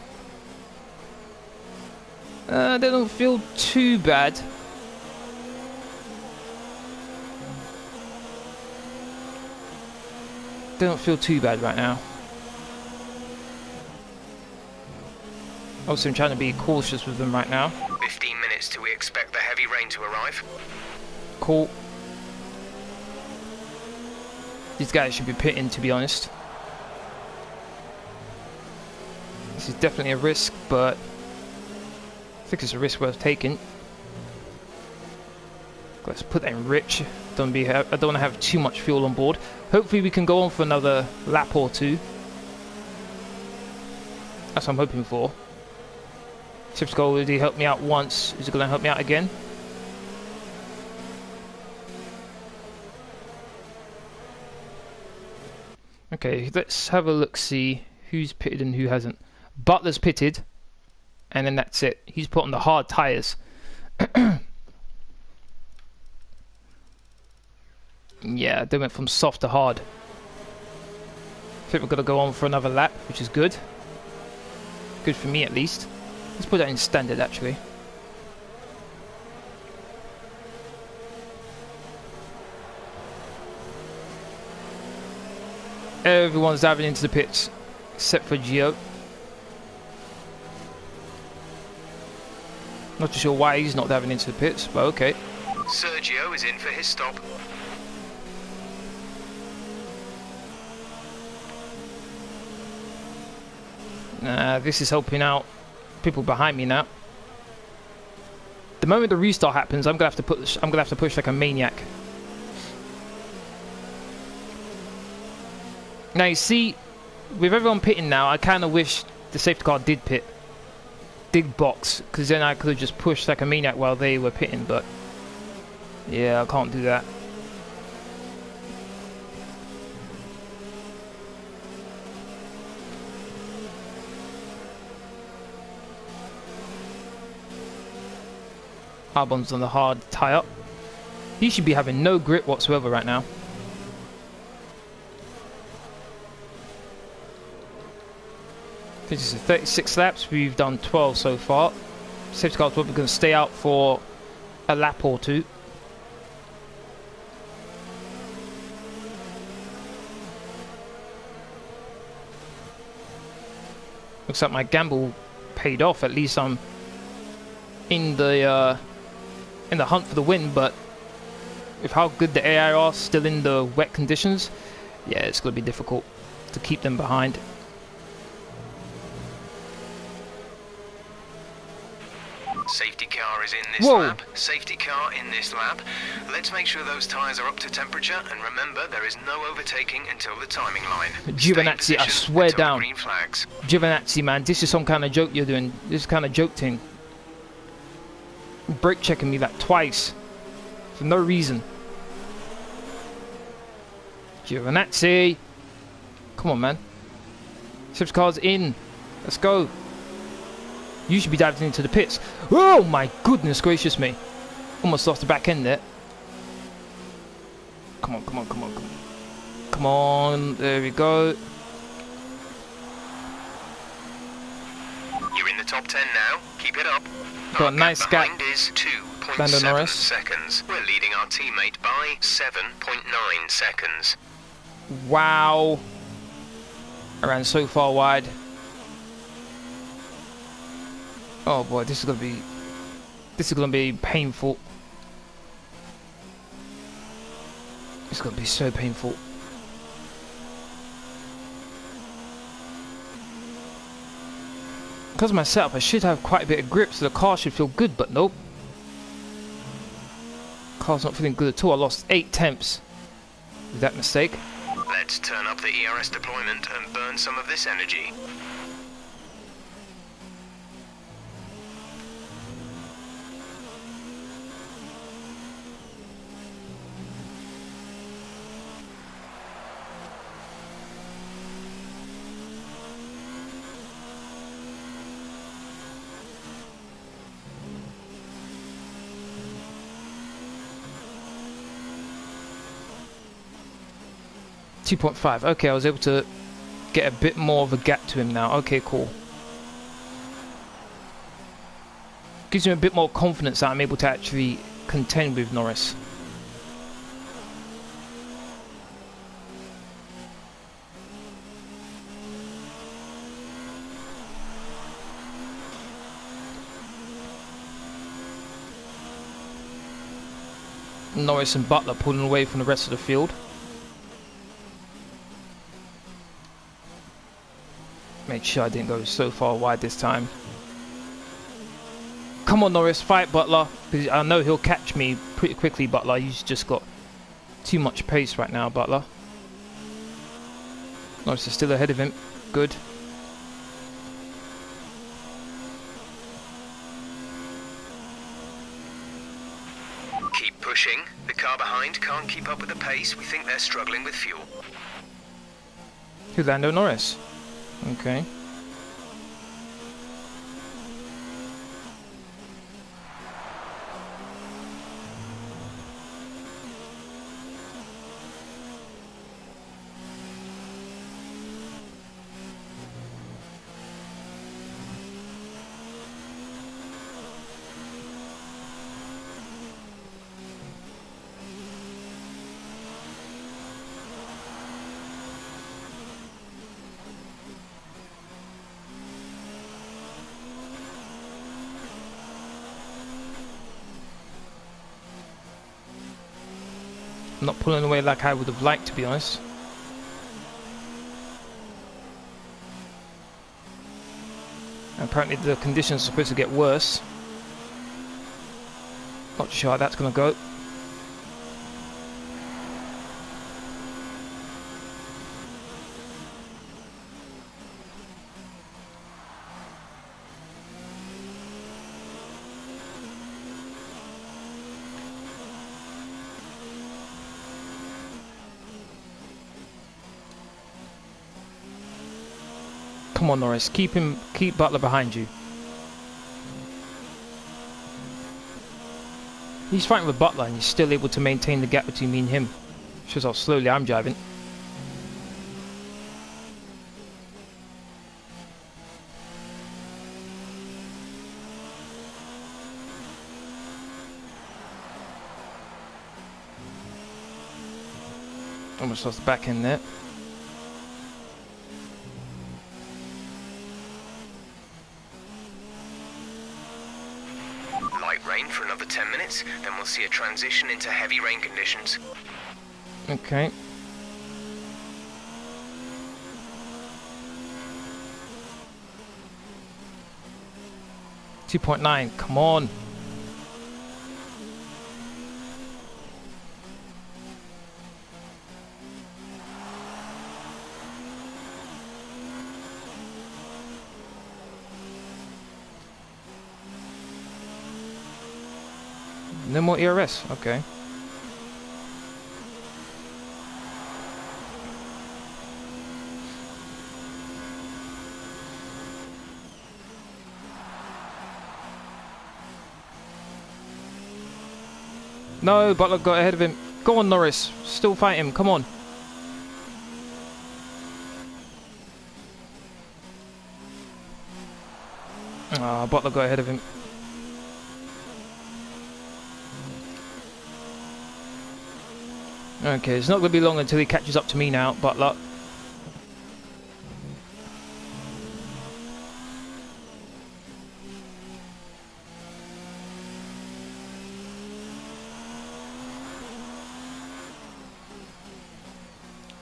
They don't feel too bad. They don't feel too bad right now. Also, I'm trying to be cautious with them right now. 15 minutes till we expect the heavy rain to arrive. Cool. These guys should be pitting, to be honest. This is definitely a risk, but I think it's a risk worth taking. Let's put that in rich. I don't want to have too much fuel on board. Hopefully we can go on for another lap or two. That's what I'm hoping for. Tip's goal already helped me out once. Is it going to help me out again? Okay, let's have a look, see who's pitted and who hasn't. Butler's pitted, and then that's it. He's put on the hard tyres. Yeah, they went from soft to hard. I think we're going to go on for another lap, which is good. Good for me, at least. Let's put that in standard, actually. Everyone's diving into the pits, except for Gio. Not too sure why he's not diving into the pits, but okay. Sergio is in for his stop. This is helping out people behind me now. The moment the restart happens, I'm gonna have to push like a maniac. Now you see, with everyone pitting now, I kind of wish the safety car did box, because then I could have just pushed like a maniac while they were pitting. But yeah, I can't do that. Albon's on the hard tie-up. He should be having no grip whatsoever right now. This is 36 laps. We've done 12 so far. Safety car's probably going to stay out for a lap or two. Looks like my gamble paid off. At least I'm in the hunt for the win, but with how good the AI are still in the wet conditions, yeah, it's going to be difficult to keep them behind. Safety car is in this lap. Safety car in this lap. Let's make sure those tyres are up to temperature, and remember, there is no overtaking until the timing line. Giovinazzi, I swear down. Giovinazzi, man, this is some kind of joke you're doing. This kind of joke thing. Brake checking me like twice for no reason. Giovinazzi, come on, man. Safety car's in. Let's go. You should be diving into the pits. Oh my goodness gracious me. Almost lost the back end there. Come on, come on, come on, come on. Come on, there we go. You're in the top 10 now. Keep it up. Got a nice gap. Is Lando 2.7 Norris. seconds. We're leading our teammate by 7.9 seconds. Wow. I ran so far wide. Oh boy, this is gonna be painful. It's gonna be so painful. Because of my setup, I should have quite a bit of grip, so the car should feel good, but nope. Car's not feeling good at all. I lost 8 tenths with that mistake. Let's turn up the ERS deployment and burn some of this energy. .5. Okay, I was able to get a bit more of a gap to him now. Okay, cool. Gives me a bit more confidence that I'm able to actually contend with Norris. Norris and Butler pulling away from the rest of the field. Make sure I didn't go so far wide this time. Come on, Norris, fight Butler. Because I know he'll catch me pretty quickly, Butler. He's just got too much pace right now, Butler. Norris is still ahead of him. Good. Keep pushing. The car behind can't keep up with the pace. We think they're struggling with fuel. Who's Lando Norris? Okay. Not pulling away like I would have liked, to be honest. Apparently the conditions are supposed to get worse. Not sure how that's going to go. Come on, Norris, keep Butler behind you. He's fighting with Butler and he's still able to maintain the gap between me and him. Shows how slowly I'm driving. Almost lost the back end there. For another 10 minutes, then we'll see a transition into heavy rain conditions. Okay. .9, come on. No more ERS, okay. No, Butler got ahead of him. Go on, Norris. Still fight him, come on. Ah, Butler got ahead of him. Okay, it's not going to be long until he catches up to me now, Butler.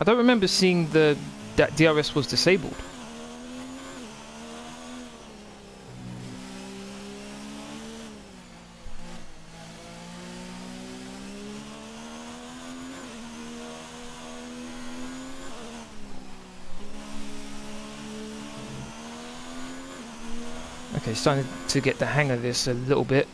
I don't remember seeing that DRS was disabled. Okay, starting to get the hang of this a little bit.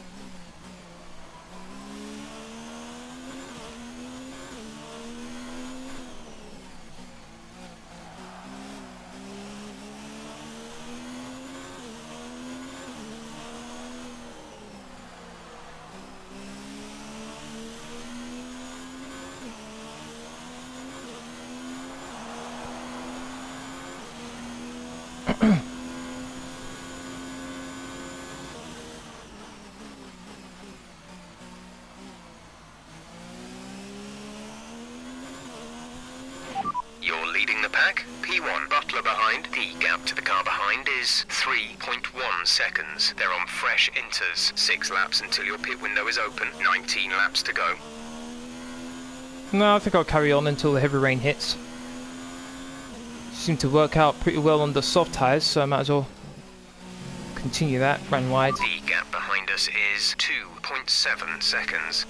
Seconds. They're on fresh inters. 6 laps until your pit window is open. 19 laps to go. No, I think I'll carry on until the heavy rain hits. Seemed to work out pretty well on the soft tyres, so I might as well continue that. Ran wide. The gap behind us is 2.7 seconds.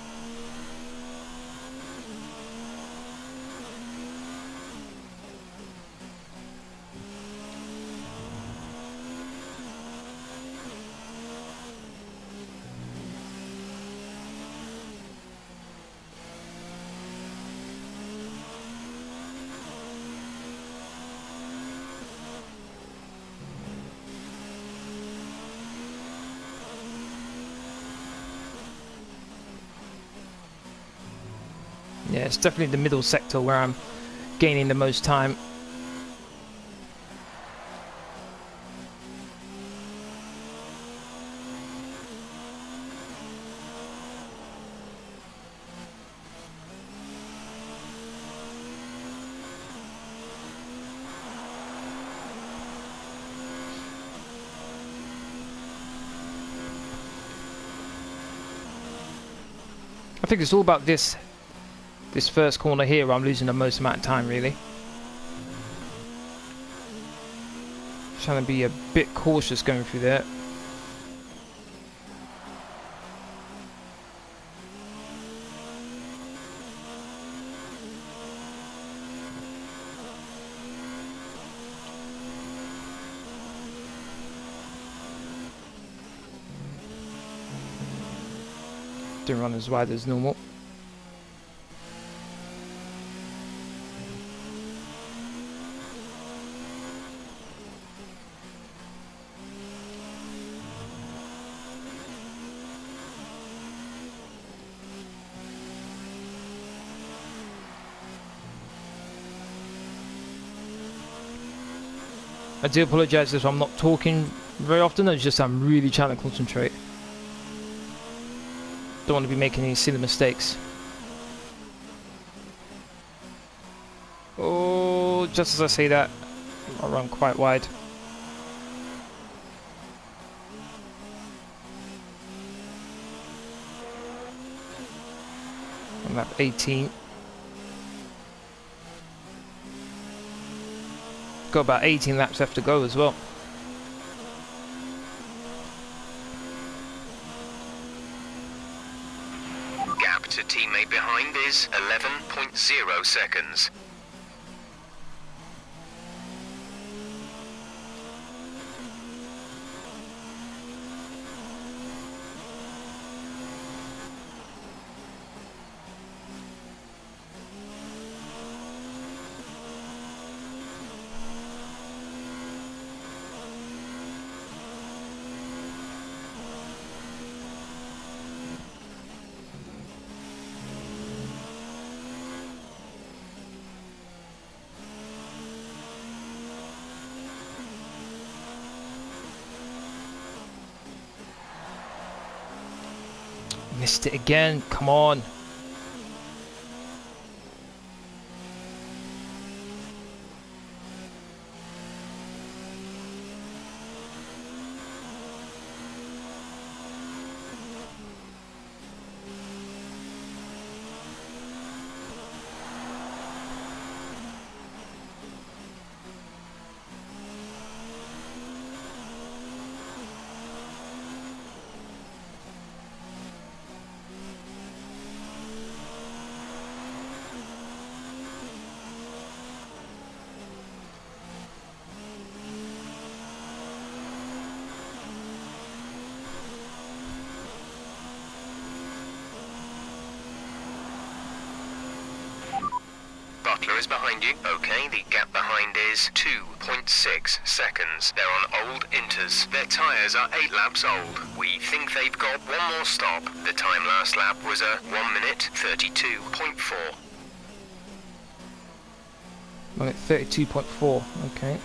Yeah, it's definitely the middle sector where I'm gaining the most time. I think it's all about this This first corner here, I'm losing the most amount of time, really. Trying to be a bit cautious going through there. Didn't run as wide as normal. I do apologise if I'm not talking very often, it's just I'm really trying to concentrate. Don't want to be making any silly mistakes. Oh, just as I say that, I run quite wide. On lap 18. Got about 18 laps left to go as well. Gap to teammate behind is 11.0 seconds. Missed it again, come on. Butler is behind you. Okay, the gap behind is 2.6 seconds. They're on old inters. Their tyres are 8 laps old. We think they've got one more stop. The time last lap was a 1 minute 32.4. 1 minute 32.4, okay.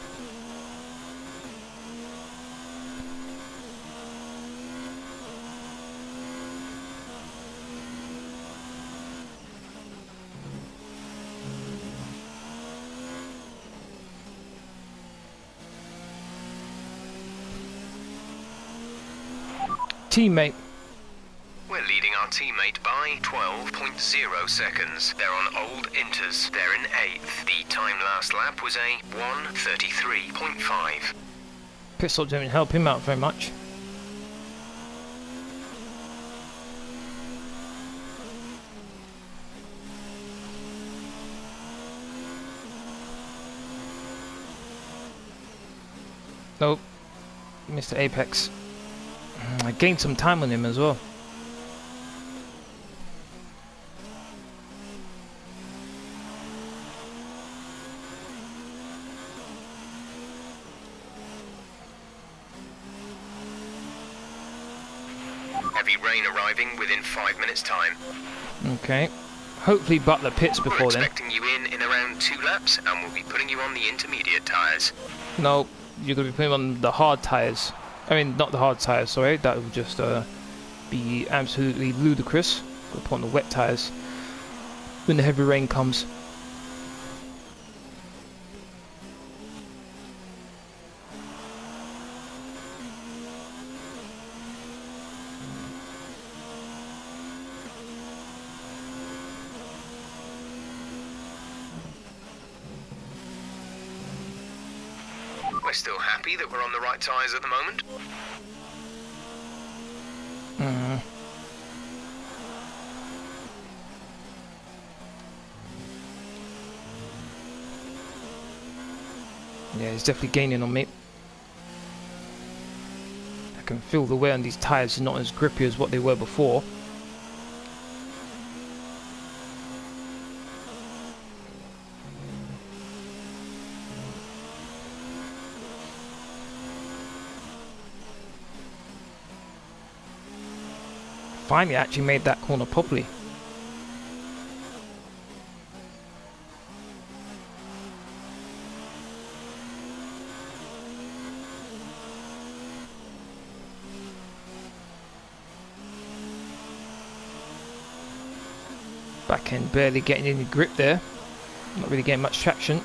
Teammate. We're leading our teammate by 12.0 seconds. They're on old inters. They're in 8th. The time last lap was a 1:33.5. Pit stop didn't help him out very much. Nope. Missed the apex. I gained some time on him as well. Heavy rain arriving within 5 minutes' time. Okay. Hopefully Butler pits before We're then. expecting you in around 2 laps, and we'll be putting you on the intermediate tyres. No, you're going to be putting on the hard tyres. I mean, not the hard tyres, sorry. That would just be absolutely ludicrous. We'll put on the wet tyres when the heavy rain comes. We're still happy that we're on the right tyres at the moment. Yeah, he's definitely gaining on me. I can feel the wear on these tyres are not as grippy as what they were before. Finally actually made that corner properly. Back end barely getting any grip there. Not really getting much traction.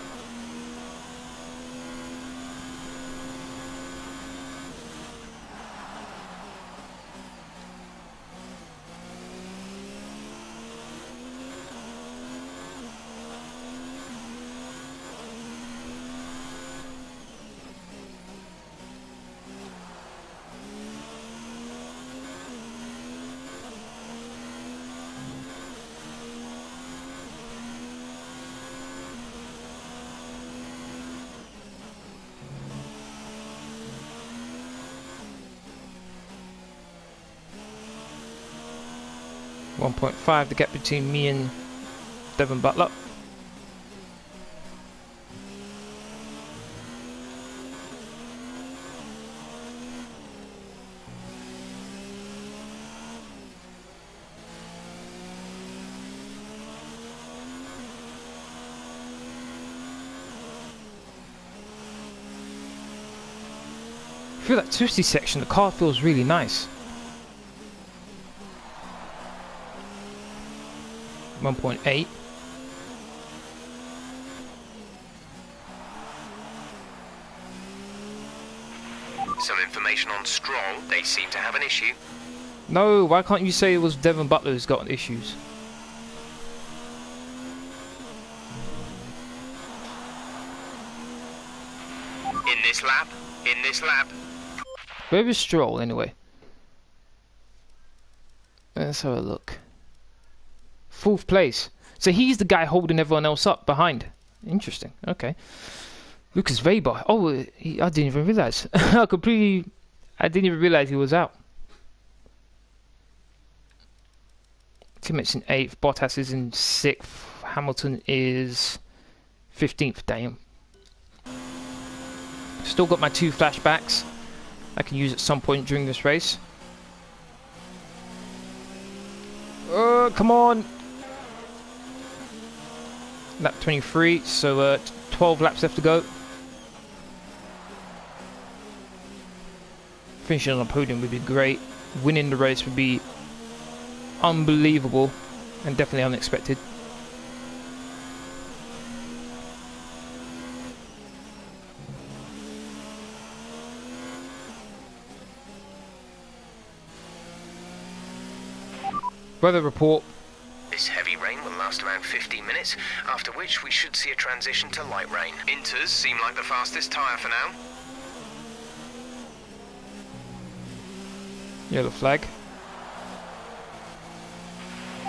.5 the gap between me and Devon Butler. Through that twisty section, the car feels really nice. 1.8. Some information on Stroll. They seem to have an issue. No, why can't you say it was Devon Butler who's got issues? In this lap. In this lap. Where is Stroll anyway? Let's have a look. 4th place. So he's the guy holding everyone else up behind. Interesting. Okay. Lucas Weber. Oh, I didn't even realize. I didn't even realize he was out. Timot's in 8th. Bottas is in 6th. Hamilton is 15th. Damn. Still got my 2 flashbacks I can use at some point during this race. Oh, come on. Lap 23, so 12 laps left to go. Finishing on a podium would be great. Winning the race would be unbelievable and definitely unexpected. Weather report. This heavy rain will last around 15 minutes, after which we should see a transition to light rain. Inters seem like the fastest tyre for now. Yellow flag.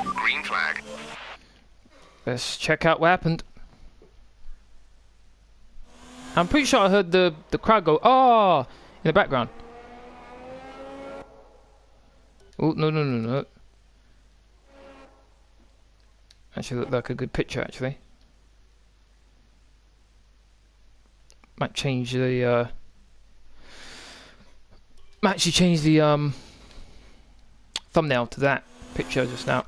Green flag. Let's check out what happened. I'm pretty sure I heard the crowd go, "Oh!" in the background. Oh, no. Actually looked like a good picture, actually. Might change the might actually change the thumbnail to that picture just now.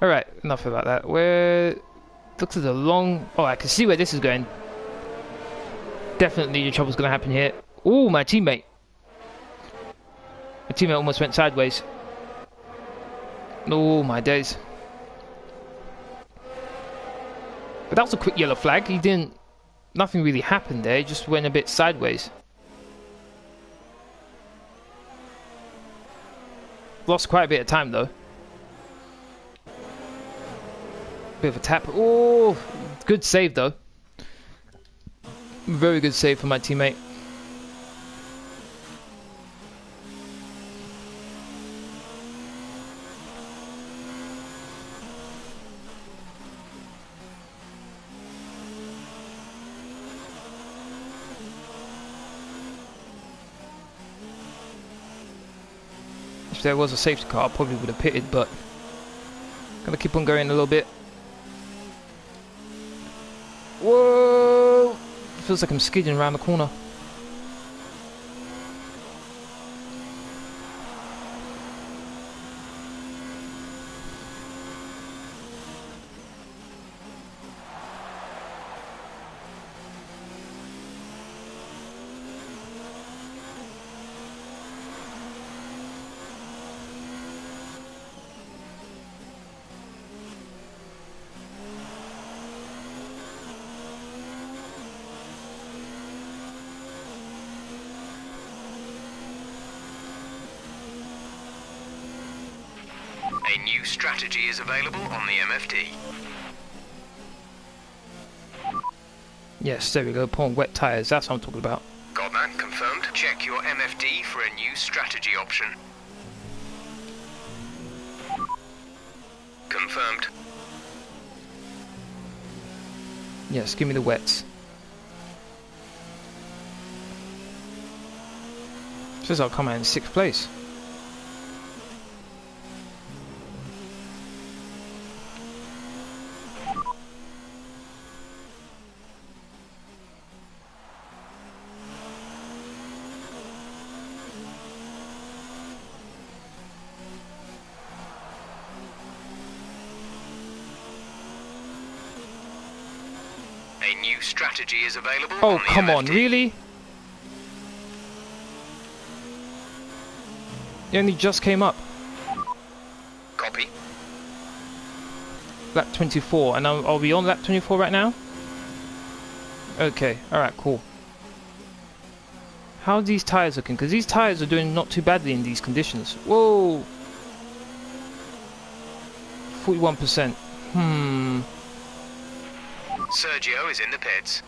Alright, enough about that. Where looks like a long, oh, I can see where this is going. Definitely the trouble's gonna happen here. Oh, my teammate almost went sideways. Oh my days. But that was a quick yellow flag. Nothing really happened there. He just went a bit sideways. Lost quite a bit of time though. Bit of a tap. Oh, good save though. Very good save for my teammate. there was a safety car, I probably would have pitted, but gonna keep on going a little bit. Whoa! Feels like I'm skidding around the corner. A new strategy is available on the MFD. Yes, there we go. Put on wet tyres. That's what I'm talking about. Got that confirmed. Check your MFD for a new strategy option. Confirmed. Yes, give me the wets. Says I'll come out in 6th place. A new strategy is available Oh, on the come on, MFD. really? It only just came up. Copy. Lap 24, and are we on lap 24 right now? Okay, alright, cool. How are these tyres looking? Because these tyres are doing not too badly in these conditions. Whoa! 41%. Sergio is in the pits.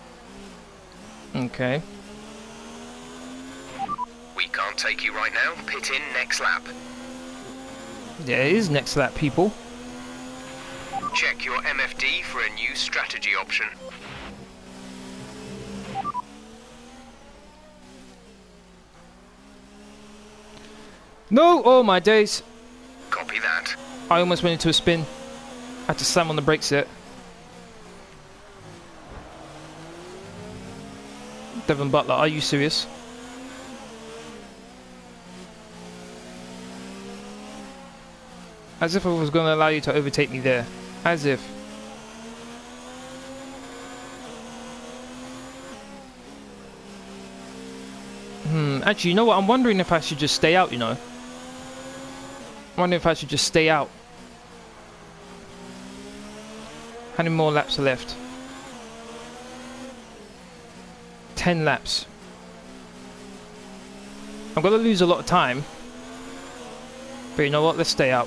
Okay. We can't take you right now. Pit in next lap. Yeah, it is next lap, people. Check your MFD for a new strategy option. No! Oh my days! Copy that. I almost went into a spin. Had to slam on the brakes there. Devon Butler, are you serious? As if I was going to allow you to overtake me there. As if. Actually, you know what? I'm wondering if I should just stay out, you know. I'm wondering if I should just stay out. How many more laps are left? 10 laps. I'm going to lose a lot of time. But you know what? Let's stay out.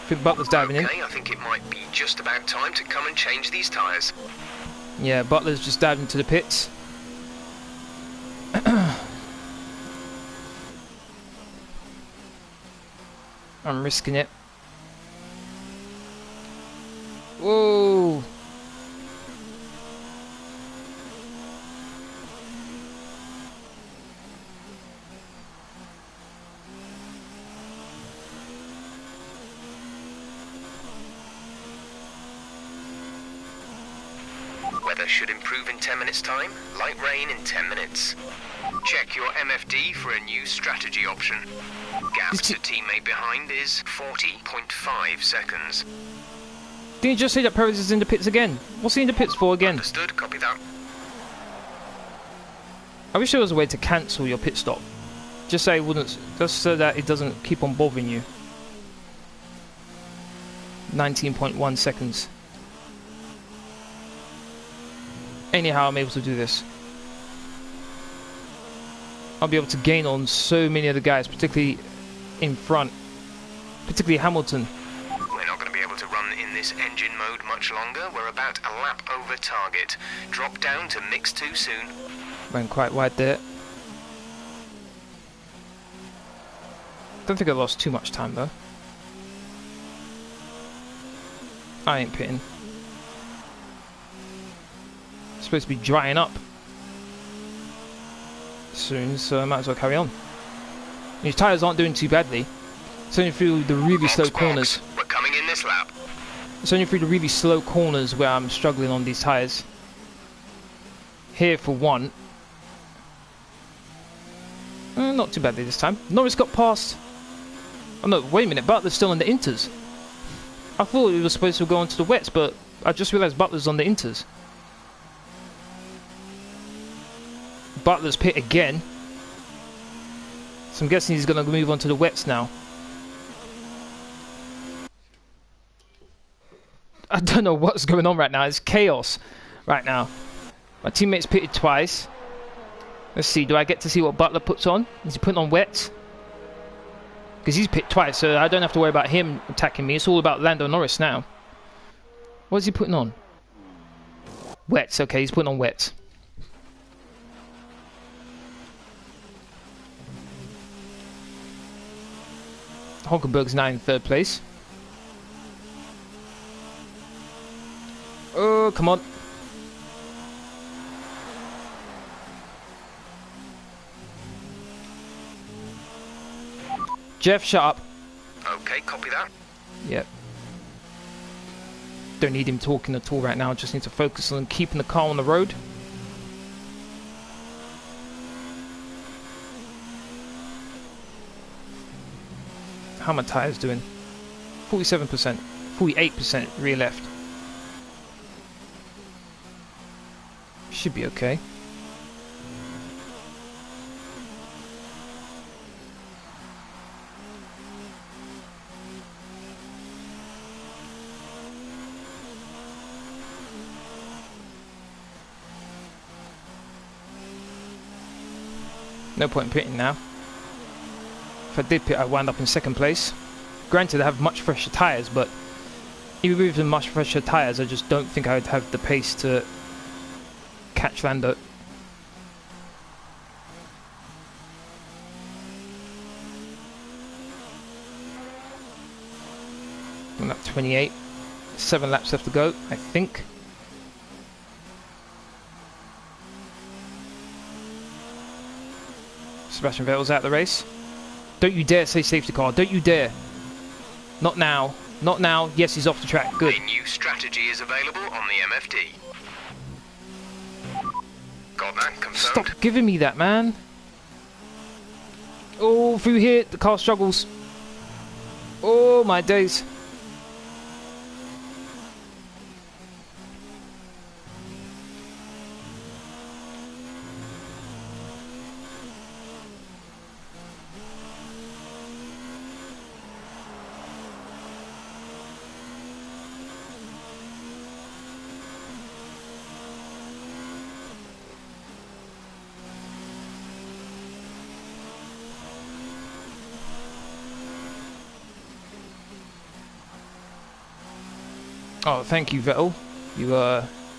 I think Butler's diving in. Okay, I think it might be just about time to come and change these tyres. Yeah, Butler's just dived into the pits. I'm risking it. Whoa! Weather should improve in 10 minutes time. Light rain in 10 minutes. Check your MFD for a new strategy option. Gap to teammate behind is 40.5 seconds. Didn't you just say that Perez is in the pits again? What's he in the pits for again? Understood, copy that. I wish there was a way to cancel your pit stop. Just so it wouldn't, just so that it doesn't keep on bothering you. 19.1 seconds. Anyhow, I'm able to do this. I'll be able to gain on so many of the guys, particularly in front. Particularly Hamilton. We're not going to be able to run in this engine mode much longer. We're about a lap over target. Drop down to mix 2 soon. Ran quite wide there. Don't think I lost too much time though. I ain't pitting. Supposed to be drying up. soon, so I might as well carry on. His tyres aren't doing too badly. It's only through the really slow corners. We're coming in this lap. It's only through the really slow corners where I'm struggling on these tyres. Here for one. Not too badly this time. Norris got past. Oh no, wait a minute, Butler's still on the inters. I thought he was supposed to go onto the wets, but I just realised Butler's on the inters. Butler's pit again. So I'm guessing he's going to move on to the wets now. I don't know what's going on right now. It's chaos right now. My teammate's pitted twice. Let's see, do I get to see what Butler puts on? Is he putting on wets? Because he's pit twice, so I don't have to worry about him attacking me. It's all about Lando Norris now. What is he putting on? Wets, okay, he's putting on wets. Hulkenberg's now in third place. Oh, come on. Jeff, shut up. Okay, copy that. Yep. Don't need him talking at all right now. Just need to focus on keeping the car on the road. How are my tyres doing? 47%. 48% rear left. Should be okay. No point in pitting now. If I did pit, I'd wind up in second place. Granted, I have much fresher tyres, but even with the much fresher tyres, I just don't think I would have the pace to catch Lando. I'm at 28. 7 laps left to go, I think. Sebastian Vettel's out of the race. Don't you dare say safety car. Don't you dare. Not now. Not now. Yes, he's off the track. Good. A new strategy is available on the MFD. Got that confirmed. Stop giving me that, man. Oh, through here. The car struggles. Oh, my days. Oh, thank you, Vettel. You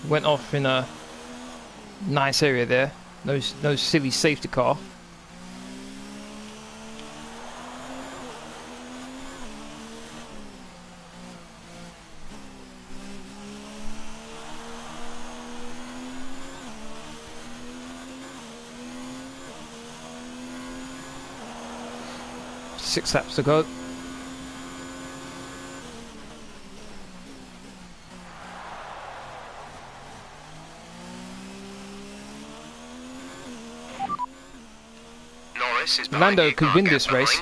went off in a nice area there. No silly safety car. Six laps to go. Lando could win this race.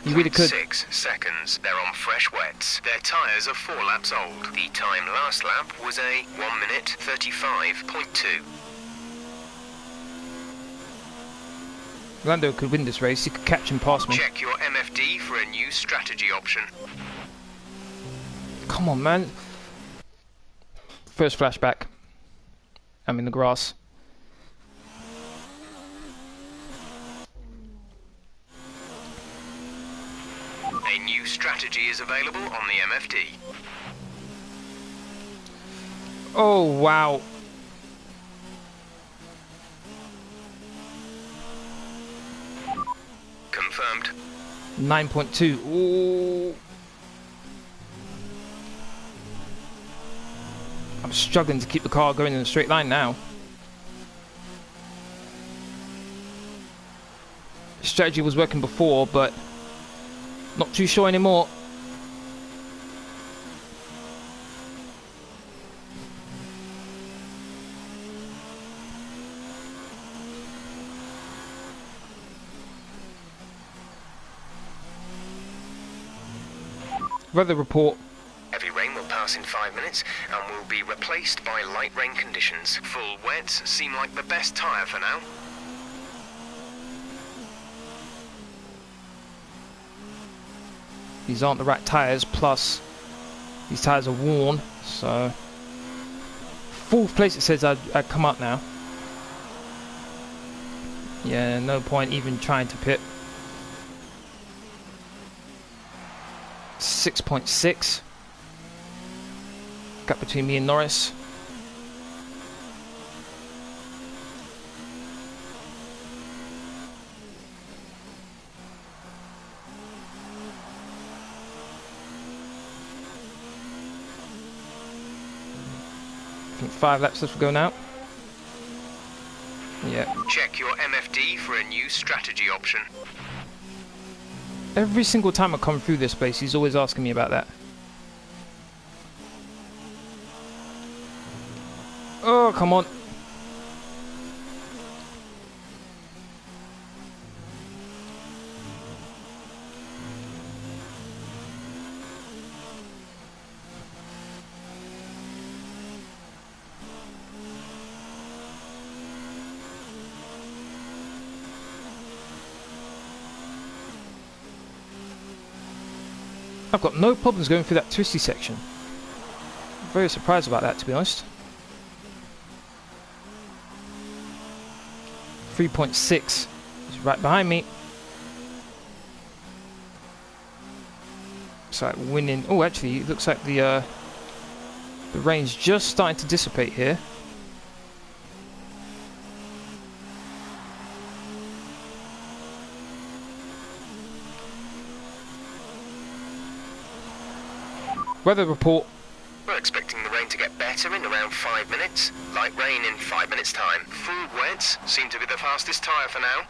He really could. 6 seconds. They're on fresh wets. Their tyres are 4 laps old. The time last lap was a 1 minute 35.2. Lando could win this race. He could catch and pass me. Check your MFD for a new strategy option. Come on, man. First flashback. I'm in the grass. A new strategy is available on the MFD. Oh, wow. Confirmed. 9.2. Ooh. I'm struggling to keep the car going in a straight line now. strategy was working before, but not too sure anymore. Weather report. Heavy rain will pass in 5 minutes and will be replaced by light rain conditions. Full wets seem like the best tyre for now. These aren't the right tyres, plus these tyres are worn, so 4th place it says I'd come up now. Yeah, no point even trying to pit. 6.6 gap between me and Norris. I think 5 laps left to go now. Yeah. Check your MFD for a new strategy option. Every single time I come through this place, he's always asking me about that. Oh, come on. I've got no problems going through that twisty section. I'm very surprised about that, to be honest. 3.6 is right behind me. It's like winning. Oh, actually, it looks like the rain's just starting to dissipate here. Weather report. We're expecting the rain to get better in around 5 minutes. Light rain in 5 minutes' time. Full wets seem to be the fastest tyre for now.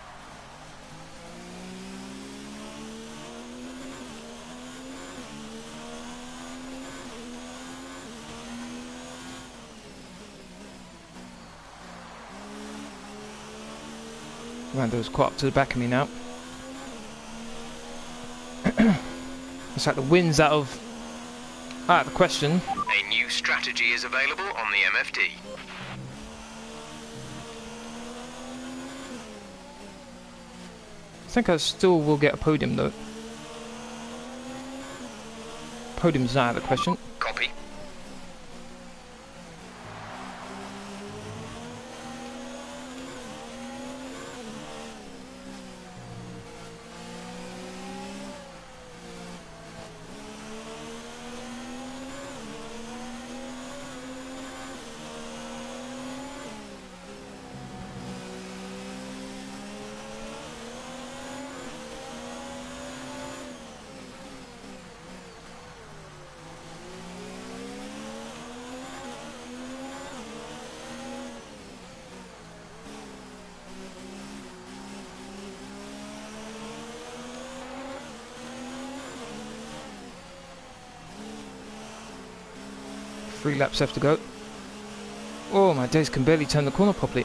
Lando's quite up to the back of me now. It's like the wind's out of the question. A new strategy is available on the MFD. I think I still will get a podium though. Podium's not out of the question. Copy. Three laps left to go. Oh, my days, can barely turn the corner properly.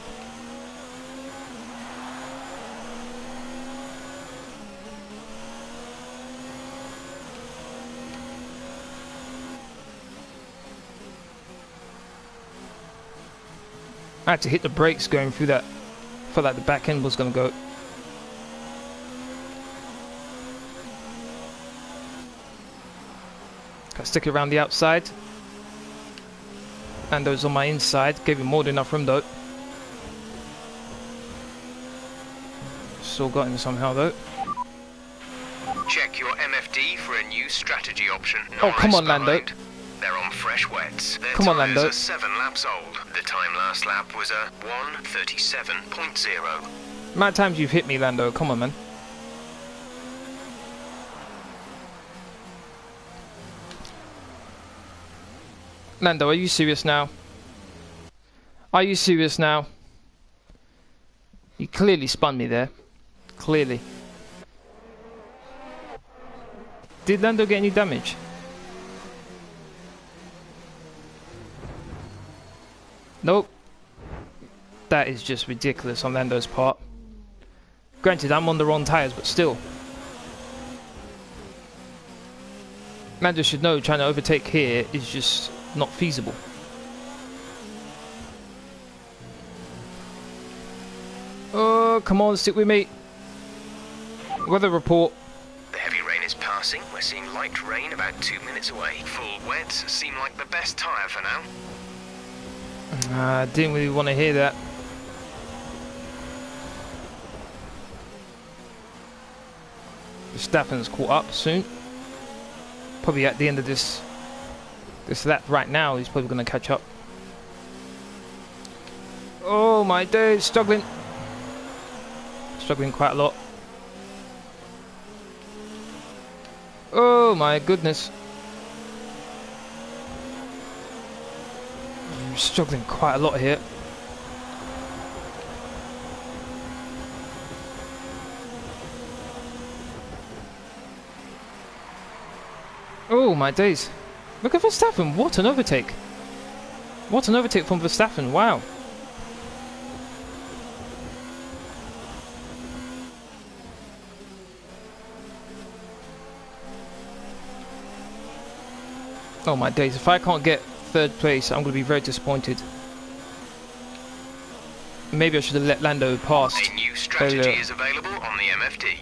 I had to hit the brakes going through that. Felt like the back end was going to go. Got to stick it around the outside. Lando's on my inside, gave him more than enough room though. Still got him somehow though. Check your MFD for a new strategy option. Oh, come on, Lando. They're on fresh wets. Their Come on, tyres Lando. are 7 laps old. The time last lap was a 1:37.0. Amount of times you've hit me, Lando. Come on, man. Lando, are you serious now? Are you serious now? You clearly spun me there. Clearly. Did Lando get any damage? Nope. That is just ridiculous on Lando's part. Granted, I'm on the wrong tyres, but still. Lando should know trying to overtake here is just not feasible. Oh, come on, stick with me. Weather report. The heavy rain is passing. We're seeing light rain about 2 minutes away. Full wets seem like the best tyre for now. I didn't really want to hear that. Verstappen's caught up soon. Probably at the end of this lap right now, he's probably going to catch up. Oh my days, struggling quite a lot. Oh my goodness. I'm struggling quite a lot here. Oh my days. Look at Verstappen, what an overtake. What an overtake from Verstappen, wow. Oh my days, if I can't get third place, I'm going to be very disappointed. Maybe I should have let Lando pass. A new strategy is available on the MFD.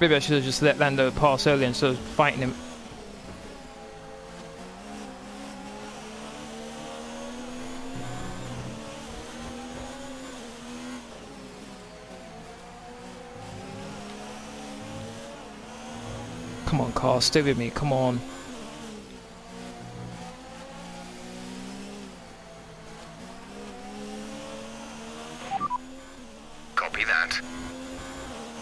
Maybe I should have just let Lando pass earlier instead of fighting him. Come on, car, stay with me, come on. Copy that.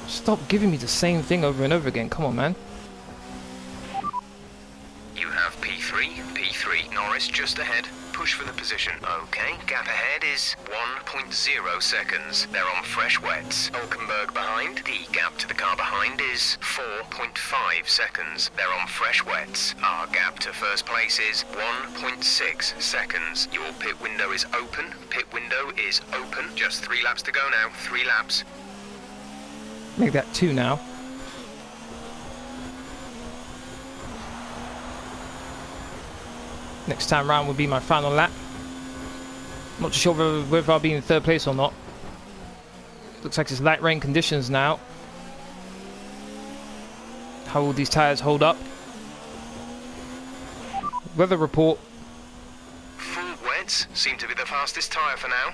Stop giving me the same thing over and over again, come on, man. You have P3, Norris just ahead. Push for the position. Okay, gap ahead is 1.0 seconds. They're on fresh wets. Hulkenberg behind. The gap to the car behind is 4.5 seconds. They're on fresh wets. Our gap to first place is 1.6 seconds. Your pit window is open. Pit window is open. Just 3 laps to go now. 3 laps. Make that 2 now. Next time round will be my final lap. Not too sure whether I'll be in third place or not. Looks like it's light rain conditions now. How will these tyres hold up? Weather report. Full wets seem to be the fastest tyre for now.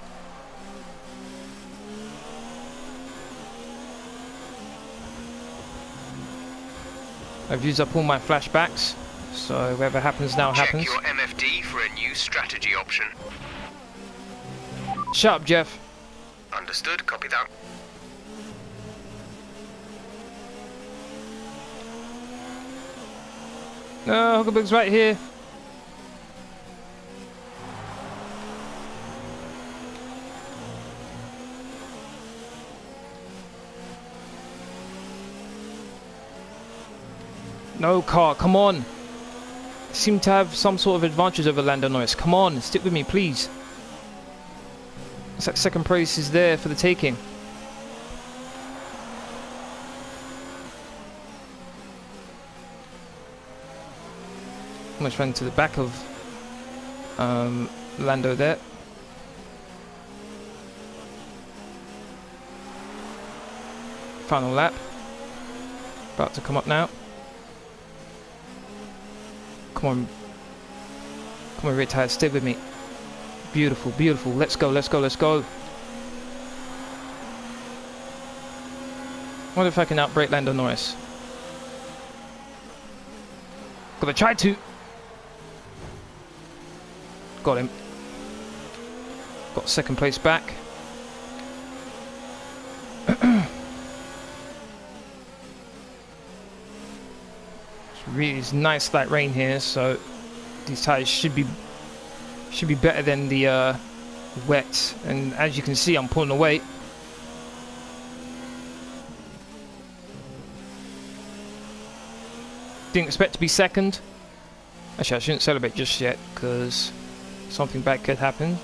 I've used up all my flashbacks. So whatever happens now happens. Check your MFD for a new strategy option. Shut up, Jeff. Understood, copy that. No, Hulkenberg's right here. No car, come on. Seem to have some sort of advantage over Lando Norris. Come on, stick with me, please. Looks like second place is there for the taking. Almost ran to the back of Lando there. Final lap. About to come up now. Come on. Come on, rear tyres, stay with me. Beautiful, beautiful. Let's go, let's go, let's go. Wonder if I can outbrake Lando Norris. Gotta try to. Got him. Got second place back. It's nice light rain here, so these tyres should be better than the wet. And as you can see, I'm pulling away. Didn't expect to be second. Actually, I shouldn't celebrate just yet because something bad could happen.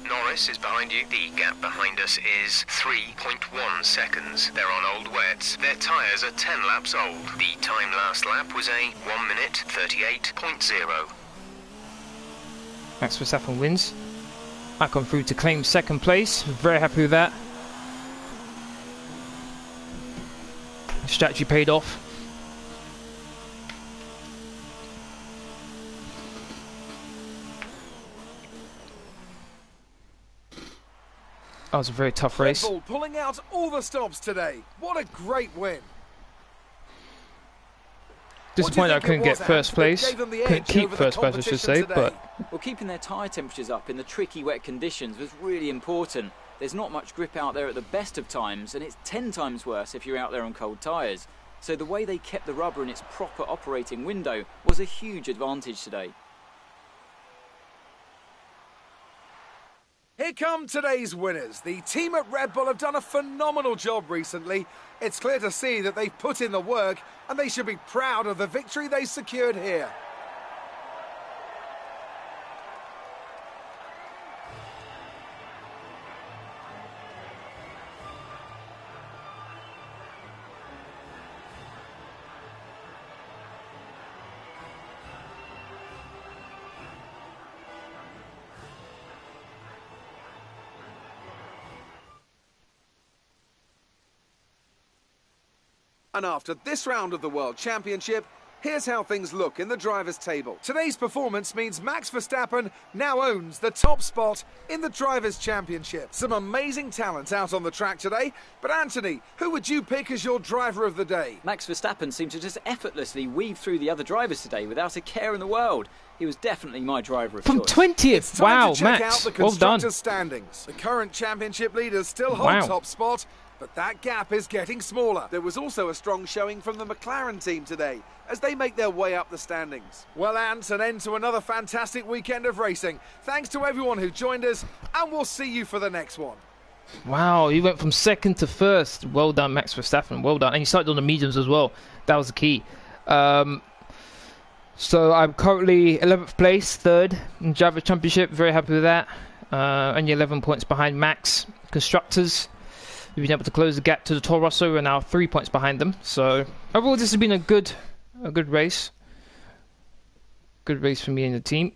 Norris is behind you. The gap behind us is 3.1 seconds. They're on old wets. Their tyres are 10 laps old. The time last lap was a 1 minute 38.0. Max Verstappen wins. I come through to claim second place. Very happy with that. Strategy paid off. That was a very tough race. Red Bull pulling out all the stops today. What a great win. Disappointed I couldn't get first place. Couldn't keep first place, I should say. But well, keeping their tyre temperatures up in the tricky wet conditions was really important. There's not much grip out there at the best of times, and it's 10 times worse if you're out there on cold tyres. So the way they kept the rubber in its proper operating window was a huge advantage today. Here come today's winners. The team at Red Bull have done a phenomenal job recently. It's clear to see that they've put in the work and they should be proud of the victory they secured here. And after this round of the World Championship, here's how things look in the drivers' table. Today's performance means Max Verstappen now owns the top spot in the Drivers' Championship. Some amazing talent out on the track today, but Anthony, who would you pick as your driver of the day? Max Verstappen seemed to just effortlessly weave through the other drivers today without a care in the world. He was definitely my driver of from choice. 20th, wow, Time to check Max, out the well done. constructors' standings. The current championship leaders still hold top spot, but that gap is getting smaller. There was also a strong showing from the McLaren team today as they make their way up the standings. Well, Ant, an end to another fantastic weekend of racing. Thanks to everyone who joined us, and we'll see you for the next one. Wow, he went from second to first. Well done, Max Verstappen. Well done. And he started on the mediums as well. That was the key. So I'm currently 11th place, third in Driver Championship. Very happy with that. Only 11 points behind Max. Constructors, we've been able to close the gap to the Toro Rosso. We're now 3 points behind them. So overall, this has been a good race. Good race for me and the team.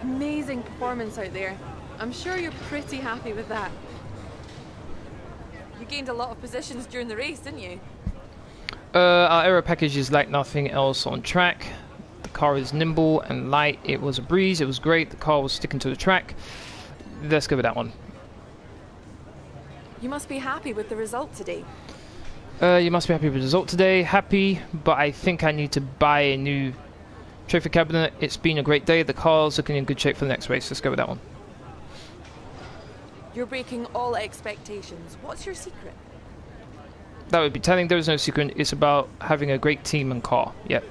Amazing performance out there. I'm sure you're pretty happy with that. You gained a lot of positions during the race, didn't you? Our aero package is like nothing else on track. The car is nimble and light. It was a breeze. It was great. The car was sticking to the track. Let's go with that one. You must be happy with the result today. You must be happy with the result today. Happy, but I think I need to buy a new trophy cabinet. It's been a great day. The car's looking in good shape for the next race. Let's go with that one. You're breaking all expectations. What's your secret? That would be telling. There is no secret. It's about having a great team and car. Yep.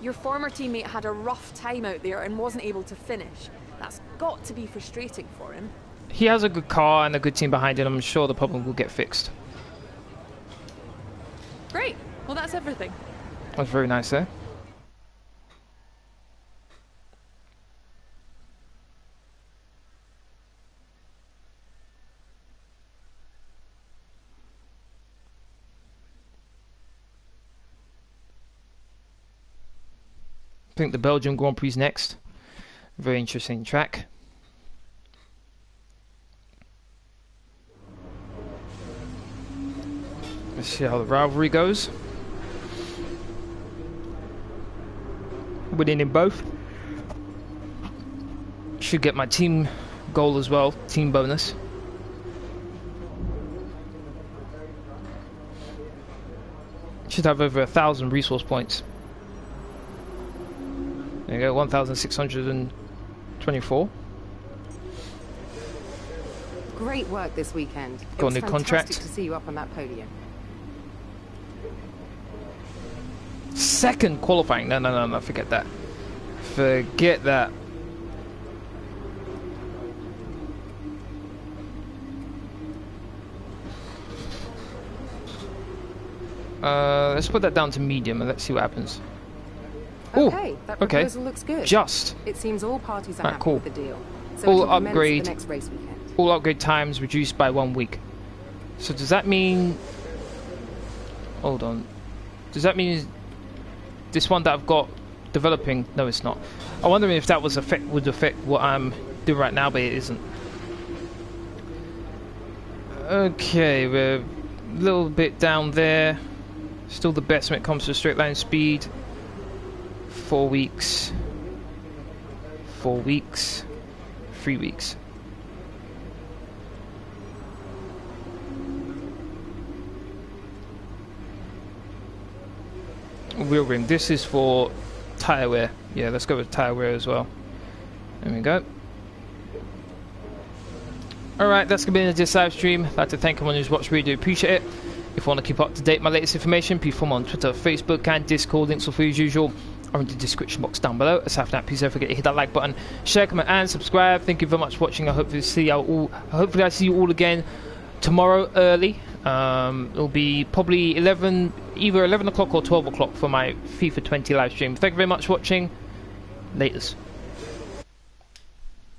Your former teammate had a rough time out there and wasn't able to finish. That's got to be frustrating for him. He has a good car and a good team behind him. I'm sure the problem will get fixed. Great. Well, that's everything. That was very nice there. I think the Belgian Grand Prix is next. Very interesting track. Let's see how the rivalry goes. Winning in both. Should get my team goal as well, team bonus. Should have over 1,000 resource points. There you go, 1,624. Great work this weekend. Got a new It was fantastic contract. to see you up on that podium. Second qualifying. No, forget that. Forget that. Let's put that down to medium and let's see what happens. Okay, Ooh, that okay. proposal looks good. Just. It seems all parties are Right, happy cool. with the deal. So All it'll commence upgrade. the next race weekend. All upgrade times reduced by 1 week. So does that mean... Hold on. Does that mean this one that I've got developing? No, it's not. I'm wondering if that would affect what I'm doing right now, but it isn't. Okay, we're a little bit down there. Still the best when it comes to straight line speed. 4 weeks. 4 weeks. 3 weeks. Wheel rim. This is for tyre wear. Yeah, let's go with tyre wear as well. There we go. Alright, that's going to be the end of this live stream. I'd like to thank everyone who's watched. Really do appreciate it. If you want to keep up to date with my latest information, please follow me on Twitter, Facebook and Discord. Links are free as usual or in the description box down below. Aside from that, please don't forget to hit that like button, share, comment and subscribe. Thank you very much for watching. Hopefully I see you all again tomorrow early. It'll be probably either 11 o'clock or 12 o'clock for my FIFA 20 live stream. Thank you very much for watching. Laters.